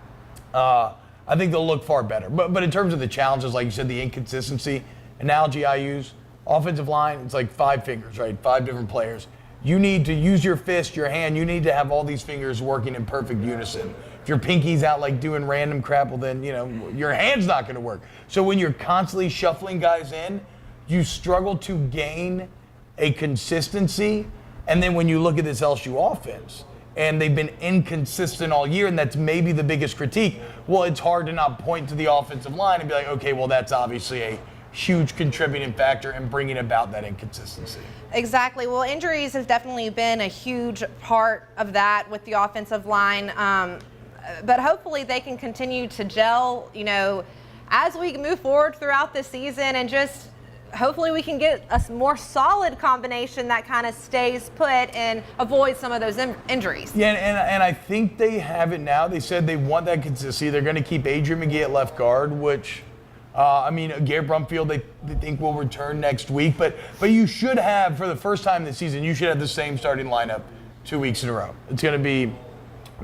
Speaker 2: I think they'll look far better. But in terms of the challenges, like you said, the inconsistency analogy I use, offensive line, it's like 5 fingers, right? 5 different players. You need to use your fist, your hand. You need to have all these fingers working in perfect unison. If your pinky's out like doing random crap, well then, your hand's not going to work. So when you're constantly shuffling guys in, you struggle to gain a consistency. And then when you look at this LSU offense, and they've been inconsistent all year, and that's maybe the biggest critique, well, it's hard to not point to the offensive line and be like, okay, well, that's obviously a huge contributing factor in bringing about that inconsistency.
Speaker 1: Exactly. Well, injuries has definitely been a huge part of that with the offensive line. But hopefully they can continue to gel, as we move forward throughout the season, and just hopefully we can get a more solid combination that kind of stays put and avoids some of those injuries.
Speaker 2: Yeah, and I think they have it now. They said they want that consistency. They're going to keep Adrian McGee at left guard, which, Garrett Brumfield, they think will return next week. But you should have, for the first time this season, you should have the same starting lineup 2 weeks in a row. It's going to be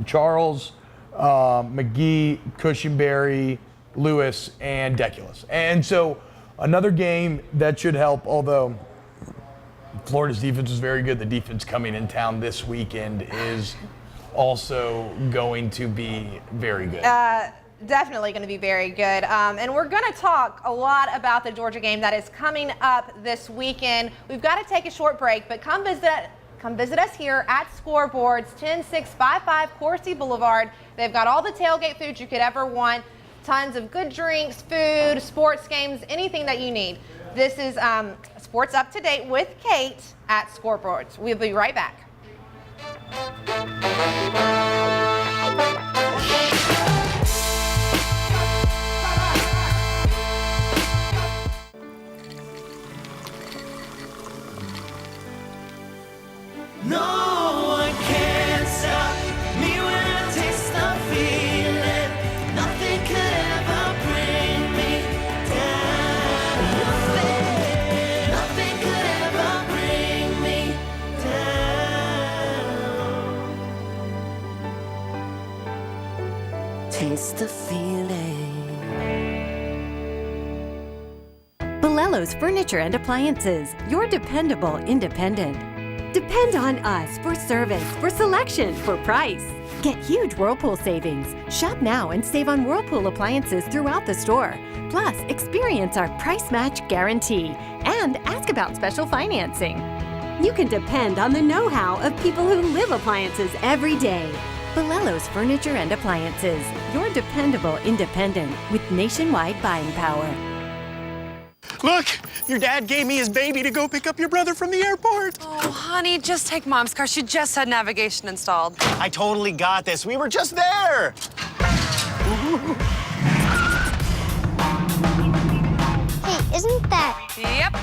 Speaker 2: Charles, McGee, Cushenberry, Lewis, and Deculus. And so another game that should help, although Florida's defense was very good. The defense coming in town this weekend is also going to be very good.
Speaker 1: Definitely going to be very good. And we're going to talk a lot about the Georgia game that is coming up this weekend. We've got to take a short break, but come visit us here at Scoreboards, 10655 Coursey Boulevard. They've got all the tailgate foods you could ever want. Tons of good drinks, food, sports games, anything that you need. This is Sports Up to Date with Kate at Scoreboards. We'll be right back.
Speaker 8: No one can stop me when I taste the feeling. Nothing could ever bring me down. Nothing could ever bring me down. Taste the feeling.
Speaker 9: Bolello's Furniture and Appliances, your dependable independent. Depend on us for service, for selection, for price. Get huge Whirlpool savings. Shop now and save on Whirlpool appliances throughout the store. Plus, experience our price match guarantee and ask about special financing. You can depend on the know-how of people who live appliances every day. Bolello's Furniture and Appliances, your dependable independent with nationwide buying power.
Speaker 3: Look, your dad gave me his baby to go pick up your brother from the airport.
Speaker 4: Oh, honey, just take Mom's car. She just had navigation installed.
Speaker 3: I totally got this. We were just there.
Speaker 5: Hey, isn't that...
Speaker 4: Yep.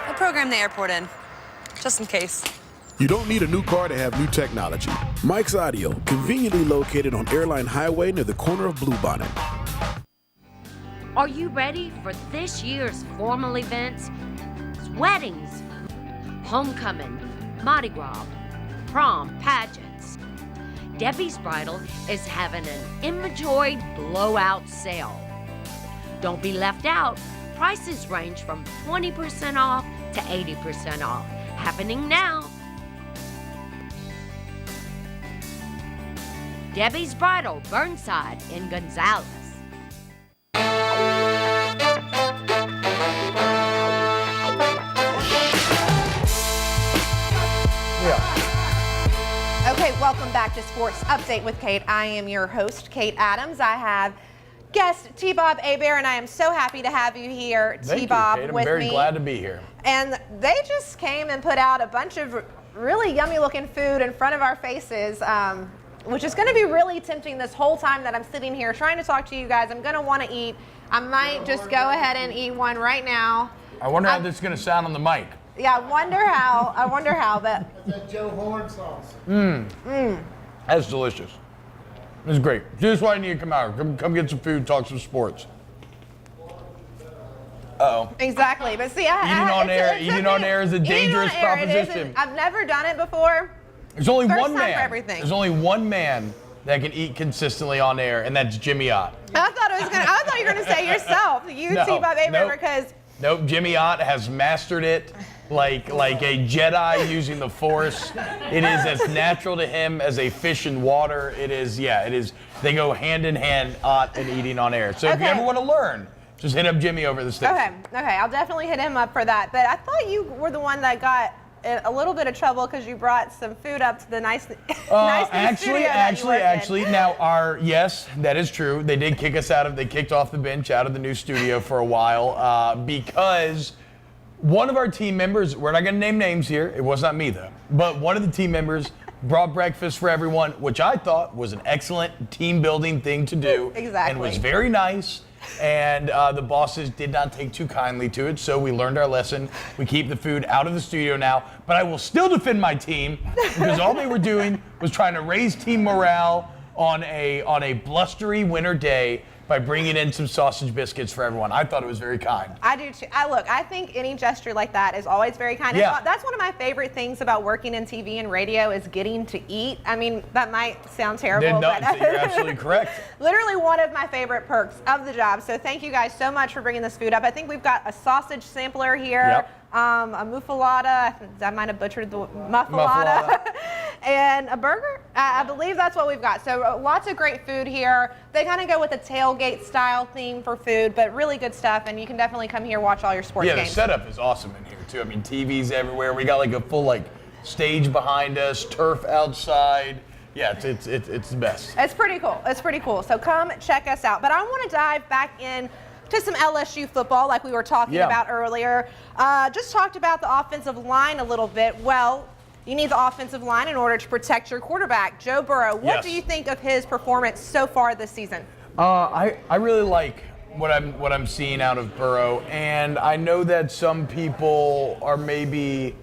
Speaker 4: I programmed the airport in, just in case.
Speaker 6: You don't need a new car to have new technology. Mike's Audio, conveniently located on Airline Highway near the corner of Bluebonnet.
Speaker 7: Are you ready for this year's formal events? Weddings, homecoming, Mardi Gras, prom, pageants. Debbie's Bridal is having an Immajoy blowout sale. Don't be left out. Prices range from 20% off to 80% off. Happening now. Debbie's Bridal, Burnside in Gonzales.
Speaker 1: Okay, welcome back to Sports Update with Kate. I am your host, Kate Adams. I have guest Bob Hebert, and I am so happy to have you here, Bob, with me.
Speaker 2: I'm very glad to be here.
Speaker 1: And they just came and put out a bunch of really yummy looking food in front of our faces, which is going to be really tempting this whole time that I'm sitting here trying to talk to you guys. I'm going to want to eat. I might just go ahead and eat one right now.
Speaker 2: I wonder how this is going to sound on the mic.
Speaker 1: Yeah, I wonder how, but.
Speaker 10: That Joe Horn sauce.
Speaker 2: That's delicious. It's great. Just why you need to come out. Come get some food, talk some sports. Uh-oh.
Speaker 1: Exactly, but see,
Speaker 2: Eating on air is a dangerous proposition.
Speaker 1: I've never done it before.
Speaker 2: There's only
Speaker 1: First
Speaker 2: one
Speaker 1: time
Speaker 2: man.
Speaker 1: for everything.
Speaker 2: There's only one man that can eat consistently on air, and that's Jimmy Ott.
Speaker 1: I thought you were gonna say yourself. You
Speaker 2: No,
Speaker 1: see Bob Hebert
Speaker 2: nope.
Speaker 1: because.
Speaker 2: Nope, Jimmy Ott has mastered it like a Jedi using the Force. It is as natural to him as a fish in water. It is. They go hand in hand, Ott and eating on air. So if you ever want to learn, just hit up Jimmy over the station.
Speaker 1: Okay, I'll definitely hit him up for that. But I thought you were the one that got in a little bit of trouble because you brought some food up to the nice new studio that you work in.
Speaker 2: Now yes, that is true. They did kick us they kicked off the bench out of the new studio for a while because one of our team members, we're not going to name names here, it was not me though, but one of the team members brought breakfast for everyone, which I thought was an excellent team building thing to do.
Speaker 1: Exactly.
Speaker 2: And was very nice. And the bosses did not take too kindly to it, so we learned our lesson. We keep the food out of the studio now, but I will still defend my team because all they were doing was trying to raise team morale on a blustery winter day by bringing in some sausage biscuits for everyone. I thought it was very kind.
Speaker 1: I do too. I think any gesture like that is always very kind.
Speaker 2: Yeah.
Speaker 1: That's one of my favorite things about working in TV and radio is getting to eat. I mean, that might sound terrible, but
Speaker 2: you're absolutely correct.
Speaker 1: Literally one of my favorite perks of the job. So thank you guys so much for bringing this food up. I think we've got a sausage sampler here.
Speaker 2: Yep.
Speaker 1: A muffalata, I might have butchered the muffalata, and a burger. I believe that's what we've got. So lots of great food here. They kind of go with a tailgate style theme for food, but really good stuff. And you can definitely come here, watch all your sports games.
Speaker 2: Yeah, the setup is awesome in here too. I mean, TVs everywhere. We got like a full stage behind us, turf outside. Yeah, it's the best.
Speaker 1: It's pretty cool. So come check us out. But I want to dive back in to some LSU football like we were talking about earlier. Just talked about the offensive line a little bit. Well, you need the offensive line in order to protect your quarterback, Joe Burrow. What do you think of his performance so far this season?
Speaker 2: I really like what I'm seeing out of Burrow, and I know that some people are maybe.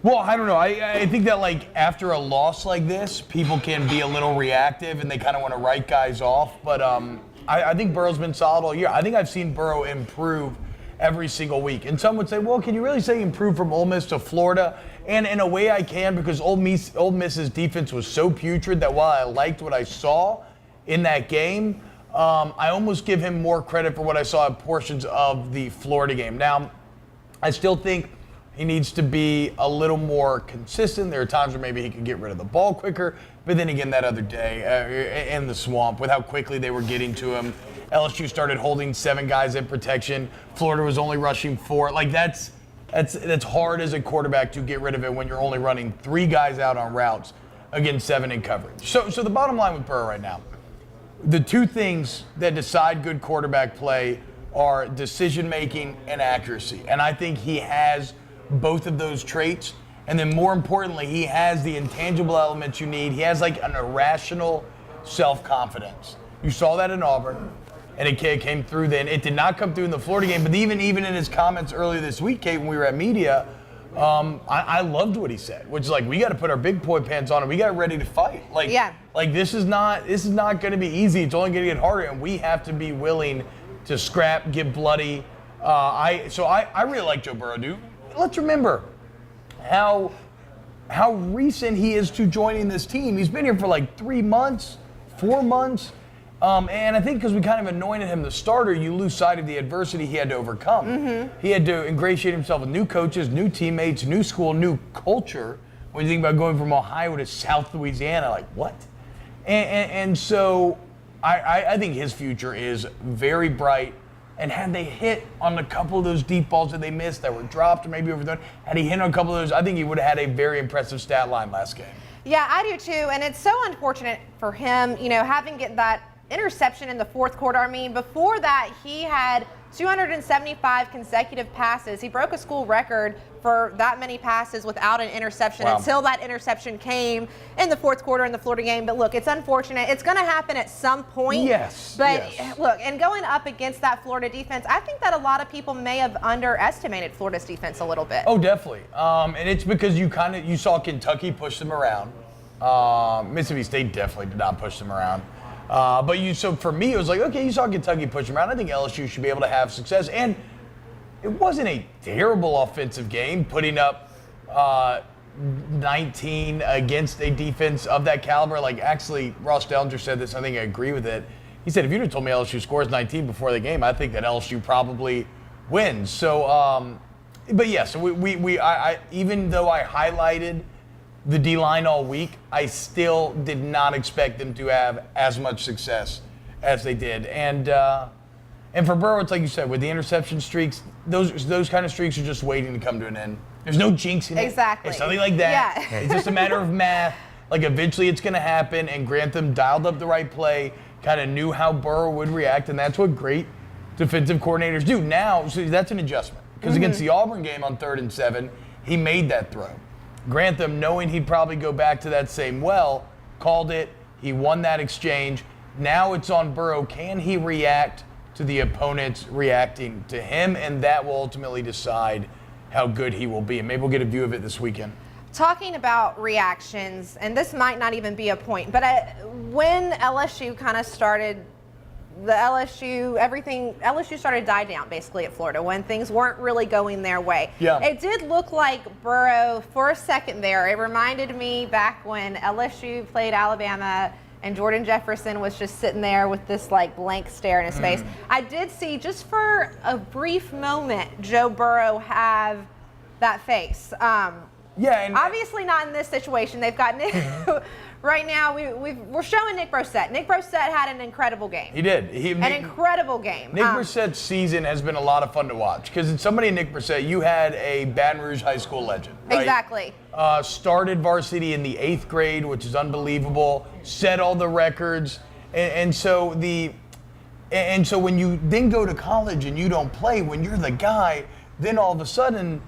Speaker 2: Well, I don't know. I think that after a loss like this, people can be a little reactive and they kind of want to write guys off. But I think Burrow's been solid all year. I think I've seen Burrow improve every single week. And some would say, well, can you really say improve from Ole Miss to Florida? And in a way I can, because Ole Miss's defense was so putrid that while I liked what I saw in that game, I almost give him more credit for what I saw at portions of the Florida game. Now, I still think he needs to be a little more consistent. There are times where maybe he could get rid of the ball quicker. But then again, that other day in the swamp, with how quickly they were getting to him, LSU started holding 7 guys in protection. Florida was only rushing 4. That's hard as a quarterback to get rid of it when you're only running 3 guys out on routes against 7 in coverage. So the bottom line with Burrow right now, the 2 things that decide good quarterback play are decision making and accuracy. And I think he has both of those traits. And then more importantly, he has the intangible elements you need. He has an irrational self-confidence. You saw that in Auburn, and it came through then. It did not come through in the Florida game, but even in his comments earlier this week, Kate, when we were at media, I loved what he said, which is we got to put our big boy pants on and we got ready to fight. This is not going to be easy. It's only going to get harder, and we have to be willing to scrap, get bloody. I really like Joe Burrow, dude. Let's remember how recent he is to joining this team. He's been here for 3 months, 4 months. And I think because we kind of anointed him the starter, you lose sight of the adversity he had to overcome. Mm-hmm. He had to ingratiate himself with new coaches, new teammates, new school, new culture. When you think about going from Ohio to South Louisiana, what? And so I think his future is very bright. And had they hit on a couple of those deep balls that they missed that were dropped or maybe overthrown, had he hit on a couple of those, I think he would have had a very impressive stat line last game.
Speaker 1: Yeah, I do too. And it's so unfortunate for him, having get that interception in the 4th quarter. I mean, before that, he had 275 consecutive passes. He broke a school record for that many passes without an interception until that interception came in the fourth quarter in the Florida game. But look, it's unfortunate. It's going to happen at some point.
Speaker 2: Yes.
Speaker 1: But look, and going up against that Florida defense, I think that a lot of people may have underestimated Florida's defense a little bit.
Speaker 2: Oh, definitely. And it's because you saw Kentucky push them around. Mississippi State definitely did not push them around. So for me, it was like, okay, you saw Kentucky push them around. I think LSU should be able to have success. And it wasn't a terrible offensive game, putting up 19 against a defense of that caliber. Like, actually, Ross Dellinger said this. I think I agree with it. He said, if you'd have told me LSU scores 19 before the game, I think that LSU probably wins. So, but yeah, so I even though I highlighted the D-line all week, I still did not expect them to have as much success as they did. And for Burrow, it's like you said, with the interception streaks, those kind of streaks are just waiting to come to an end. There's no jinx in it.
Speaker 1: Exactly.
Speaker 2: It's nothing like that.
Speaker 1: Yeah.
Speaker 2: It's just a matter of math. Like, eventually it's going to happen, and Grantham dialed up the right play, kind of knew how Burrow would react, and that's what great defensive coordinators do. Now, so that's an adjustment. Because against the Auburn game on 3rd and 7, he made that throw. Grantham, knowing he'd probably go back to that same well, called it. He won that exchange. Now it's on Burrow. Can he react to the opponents reacting to him? And that will ultimately decide how good he will be. And maybe we'll get a view of it this weekend.
Speaker 1: Talking about reactions, and this might not even be a point, but when LSU kind of started, LSU started to die down basically at Florida when things weren't really going their way.
Speaker 2: Yeah.
Speaker 1: It did look like Burrow for a second there. It reminded me back when LSU played Alabama and Jordan Jefferson was just sitting there with this like blank stare in his face. I did see just for a brief moment Joe Burrow have that face.
Speaker 2: And
Speaker 1: obviously not in this situation. They've got Nick. Right now, we're showing Nick Brossette. Nick Brossette had an incredible game.
Speaker 2: He did.
Speaker 1: An incredible game.
Speaker 2: Nick Brissett's season has been a lot of fun to watch because it's somebody, Nick Brissett, you had a Baton Rouge high school legend. Right?
Speaker 1: Exactly.
Speaker 2: Started varsity in the 8th grade, which is unbelievable. Set all the records, and so when you then go to college and you don't play, when you're the guy, then all of a sudden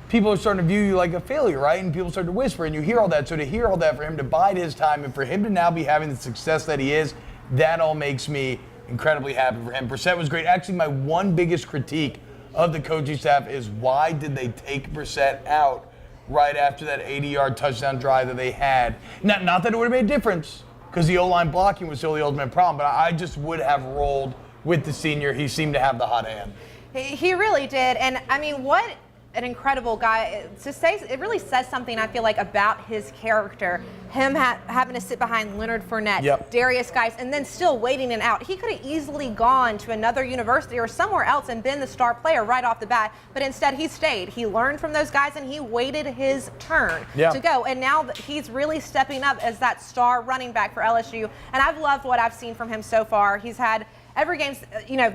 Speaker 2: people are starting to view you like a failure, right? And people start to whisper, and you hear all that. So to hear all that, for him to bide his time, and for him to now be having the success that he is, that all makes me incredibly happy for him. Brissett was great. Actually, my one biggest critique of the coaching staff is why did they take Brissett out right after that 80-yard touchdown drive that they had? Not that it would have made a difference, because the O-line blocking was still the ultimate problem, but I just would have rolled with the senior. He seemed to have the hot hand.
Speaker 1: He really did. And, I mean, what an incredible guy. To say, it really says something, I feel like, about his character. Him having to sit behind Leonard Fournette, Darius Geis, and then still waiting it out. He could have easily gone to another university or somewhere else and been the star player right off the bat, but instead he stayed. He learned from those guys, and he waited his turn to go. And now he's really stepping up as that star running back for LSU, and I've loved what I've seen from him so far. He's had every game,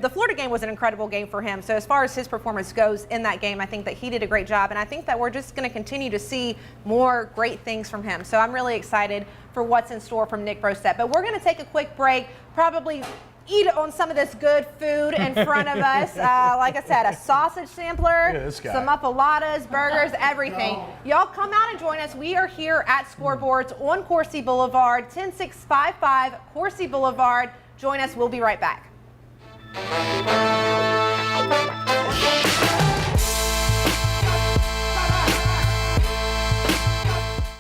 Speaker 1: the Florida game was an incredible game for him. So as far as his performance goes in that game, I think that he did a great job. And I think that we're just going to continue to see more great things from him. So I'm really excited for what's in store from Nick Brossette. But we're going to take a quick break, probably eat on some of this good food in front of us. Like I said, a sausage sampler, some upaladas, burgers, everything. Y'all come out and join us. We are here at Scoreboards on Coursey Boulevard, 10655 Coursey Boulevard. Join us. We'll be right back.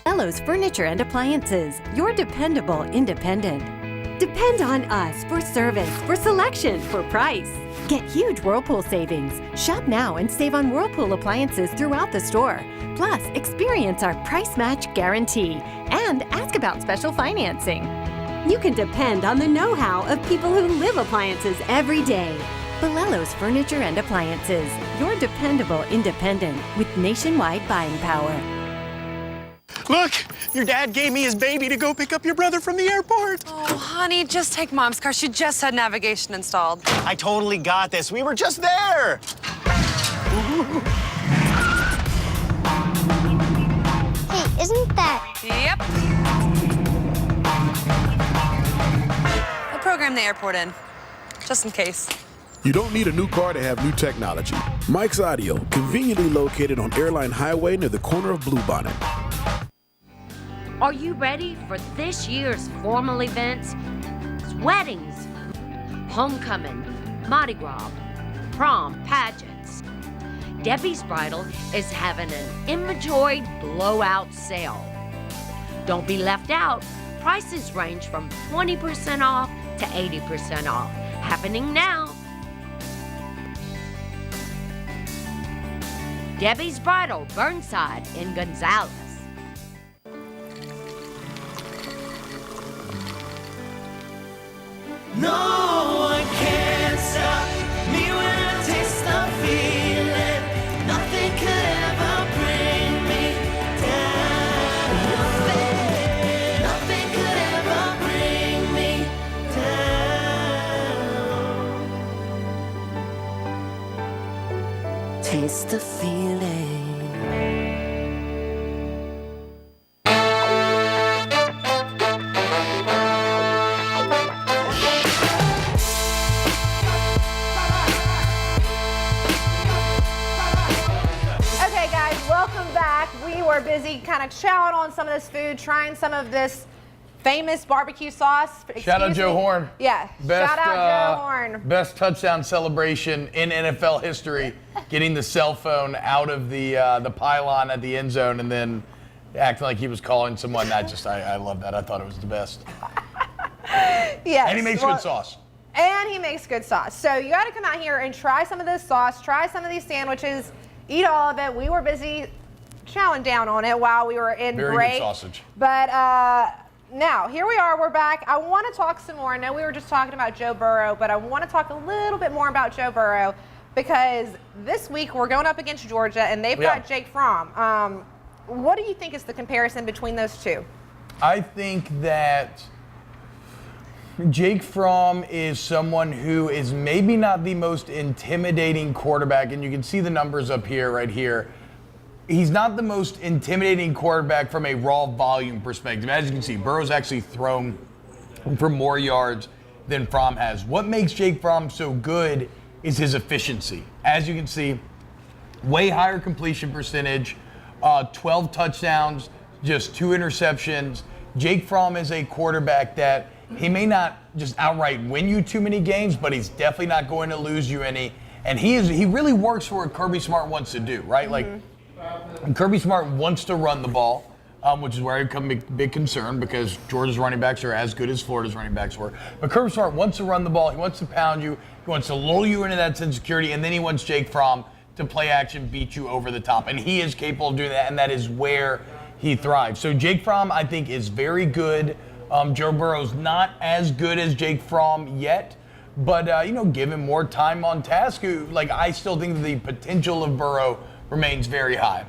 Speaker 9: Mellows Furniture and Appliances, your dependable independent. Depend on us for service, for selection, for price. Get huge Whirlpool savings. Shop now and save on Whirlpool appliances throughout the store. Plus, experience our price match guarantee and ask about special financing. You can depend on the know-how of people who live appliances every day. Bolello's Furniture and Appliances, your dependable independent with nationwide buying power.
Speaker 3: Look, your dad gave me his baby to go pick up your brother from the airport.
Speaker 4: Oh, honey, just take Mom's car. She just had navigation installed.
Speaker 3: I totally got this. We were just there.
Speaker 5: Hey, isn't that...
Speaker 4: Yep. I programmed the airport in, just in case.
Speaker 6: You don't need a new car to have new technology. Mike's Audio, conveniently located on Airline Highway near the corner of Bluebonnet.
Speaker 7: Are you ready for this year's formal events? Weddings, homecoming, Mardi Gras, prom, pageants. Debbie's Bridal is having an inventory blowout sale. Don't be left out. Prices range from 20% off to 80% off. Happening now. Debbie's Bridal, Burnside in Gonzales.
Speaker 8: No one can stop me when I taste the feeling. Nothing could ever bring me down. Nothing could ever bring me down. Taste the feeling.
Speaker 1: We're busy kind of chowing on some of this food, trying some of this famous barbecue sauce.
Speaker 2: Shout out Joe Horn.
Speaker 1: Yeah, shout out Joe Horn.
Speaker 2: Best touchdown celebration in NFL history, getting the cell phone out of the pylon at the end zone and then acting like he was calling someone. I love that. I thought it was the best.
Speaker 1: Yes.
Speaker 2: And he makes good sauce.
Speaker 1: And he makes good sauce. So you got to come out here and try some of this sauce, try some of these sandwiches, eat all of it. We were busy chowing down on it while we were in break.
Speaker 2: Very good sausage.
Speaker 1: But now, here we are. We're back. I want to talk some more. I know we were just talking about Joe Burrow, but I want to talk a little bit more about Joe Burrow because this week we're going up against Georgia, and they've got Jake Fromm. What do you think is the comparison between those two?
Speaker 2: I think that Jake Fromm is someone who is maybe not the most intimidating quarterback, and you can see the numbers up here, right here. He's not the most intimidating quarterback from a raw volume perspective. As you can see, Burrow's actually thrown for more yards than Fromm has. What makes Jake Fromm so good is his efficiency. As you can see, way higher completion percentage, 12 touchdowns, just 2 interceptions. Jake Fromm is a quarterback that he may not just outright win you too many games, but he's definitely not going to lose you any. And he really works for what Kirby Smart wants to do, right?
Speaker 1: Mm-hmm.
Speaker 2: Like Kirby Smart wants to run the ball, which is where I become a big concern because Georgia's running backs are as good as Florida's running backs were. But Kirby Smart wants to run the ball. He wants to pound you. He wants to lull you into that sense of security, and then he wants Jake Fromm to play action, beat you over the top. And he is capable of doing that, and that is where he thrives. So Jake Fromm, I think, is very good. Joe Burrow's not as good as Jake Fromm yet, but give him more time on task. I still think the potential of Burrow remains very high.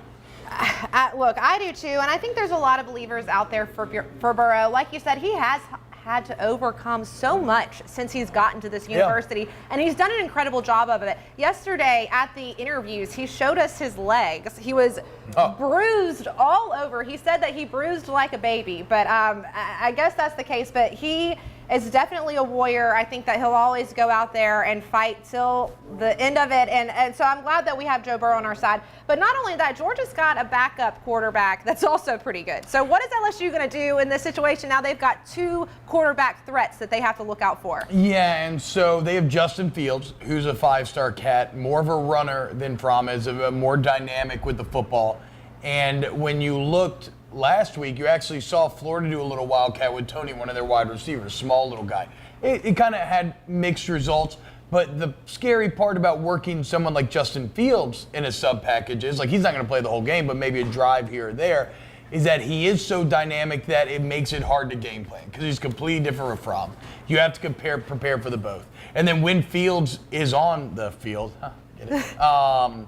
Speaker 1: Look, I do too, and I think there's a lot of believers out there for Burrow. Like you said, he has had to overcome so much since he's gotten to this university, and he's done an incredible job of it. Yesterday at the interviews, he showed us his legs. He was bruised all over. He said that he bruised like a baby, but I guess that's the case. But he is definitely a warrior. I think that he'll always go out there and fight till the end of it. And so I'm glad that we have Joe Burrow on our side. But not only that, Georgia's got a backup quarterback that's also pretty good. So what is LSU going to do in this situation? Now they've got 2 quarterback threats that they have to look out for.
Speaker 2: Yeah, and so they have Justin Fields, who's a 5-star cat, more of a runner than Fromm is, more dynamic with the football. And when you looked last week, you actually saw Florida do a little wildcat with Tony, one of their wide receivers, small little guy. It kind of had mixed results, but the scary part about working someone like Justin Fields in a sub package is, he's not going to play the whole game, but maybe a drive here or there, is that he is so dynamic that it makes it hard to game plan because he's completely different from Fromm. You have to prepare for the both. And then when Fields is on the field, get it?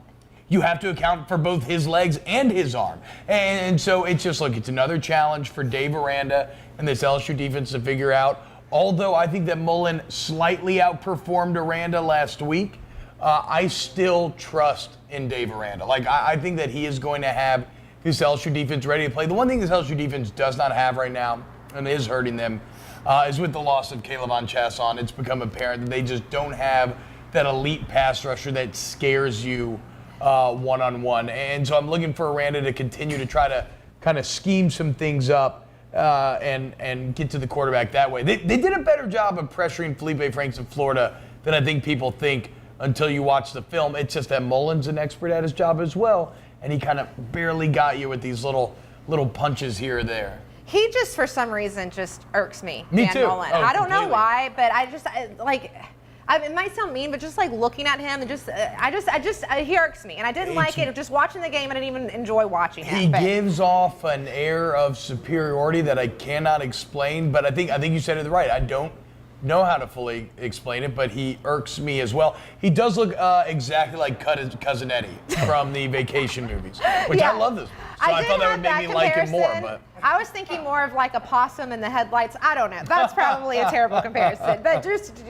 Speaker 2: You have to account for both his legs and his arm. And so it's just, it's another challenge for Dave Aranda and this LSU defense to figure out. Although I think that Mullen slightly outperformed Aranda last week, I still trust in Dave Aranda. I think that he is going to have this LSU defense ready to play. The one thing this LSU defense does not have right now, and is hurting them, is with the loss of Caleb on Chasson. It's become apparent that they just don't have that elite pass rusher that scares you one-on-one. And so I'm looking for Aranda to continue to try to kind of scheme some things up and get to the quarterback that way. They did a better job of pressuring Felipe Franks in Florida than I think people think until you watch the film. It's just that Mullen's an expert at his job as well, and he kind of barely got you with these little punches here or there.
Speaker 1: He just, for some reason, just irks me.
Speaker 2: Me
Speaker 1: Dan
Speaker 2: too.
Speaker 1: Mullen.
Speaker 2: Oh,
Speaker 1: I don't know
Speaker 2: completely.
Speaker 1: why, but it might sound mean, but just like looking at him and he irks me, and I didn't like it. Just watching the game, I didn't even enjoy watching him.
Speaker 2: He gives off an air of superiority that I cannot explain, but I think you said it right. I don't know how to fully explain it, but he irks me as well. He does look exactly like Cousin Eddie from the Vacation movies, which I love this. So I thought that would make me like him more. But
Speaker 1: I was thinking more of like a possum in the headlights. I don't know. That's probably a terrible comparison. But just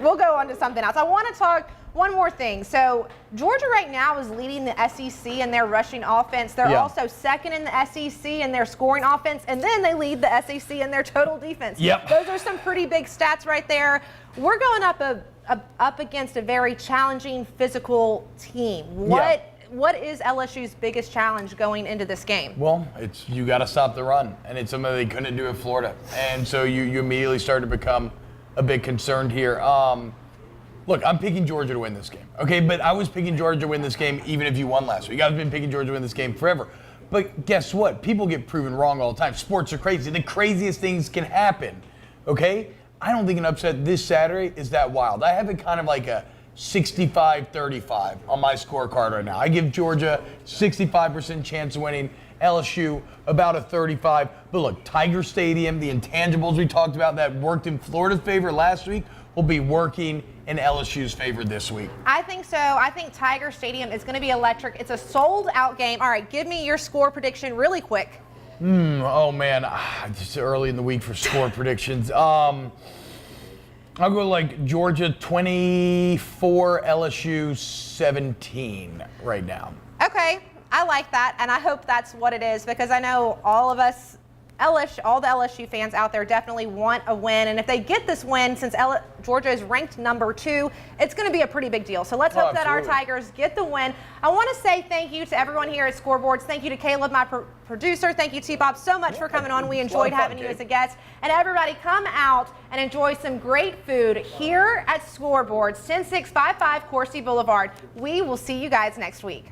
Speaker 1: we'll go on to something else. I want to talk one more thing. So Georgia right now is leading the SEC in their rushing offense. They're also second in the SEC in their scoring offense, and then they lead the SEC in their total defense.
Speaker 2: Yep.
Speaker 1: Those are some pretty big stats right there. We're going up against a very challenging physical team. What is LSU's biggest challenge going into this game?
Speaker 2: Well, it's you got to stop the run, and it's something they couldn't do at Florida, and so you immediately start to become a bit concerned here. Look, I'm picking Georgia to win this game, okay? But I was picking Georgia to win this game even if you won last week. I've been picking Georgia to win this game forever. But guess what? People get proven wrong all the time. Sports are crazy. The craziest things can happen, okay? I don't think an upset this Saturday is that wild. I have it kind of like a 65-35 on my scorecard right now. I give Georgia 65% chance of winning, LSU about a 35. But look, Tiger Stadium, the intangibles we talked about that worked in Florida's favor last week will be working in LSU's favor this week.
Speaker 1: I think so. I think Tiger Stadium is going to be electric. It's a sold-out game. All right, give me your score prediction really quick.
Speaker 2: Oh, man. It's early in the week for score predictions. I'll go like Georgia 24, LSU 17 right now.
Speaker 1: Okay, I like that, and I hope that's what it is because I know all of us, all the LSU fans out there definitely want a win, and if they get this win, since Georgia is ranked number 2, it's going to be a pretty big deal. So let's hope that our Tigers get the win. I want to say thank you to everyone here at Scoreboards. Thank you to Caleb, my producer. Thank you, T-Bob, so much for coming on. We enjoyed having you as a guest. And everybody, come out and enjoy some great food here at Scoreboards, 10655 Coursey Boulevard. We will see you guys next week.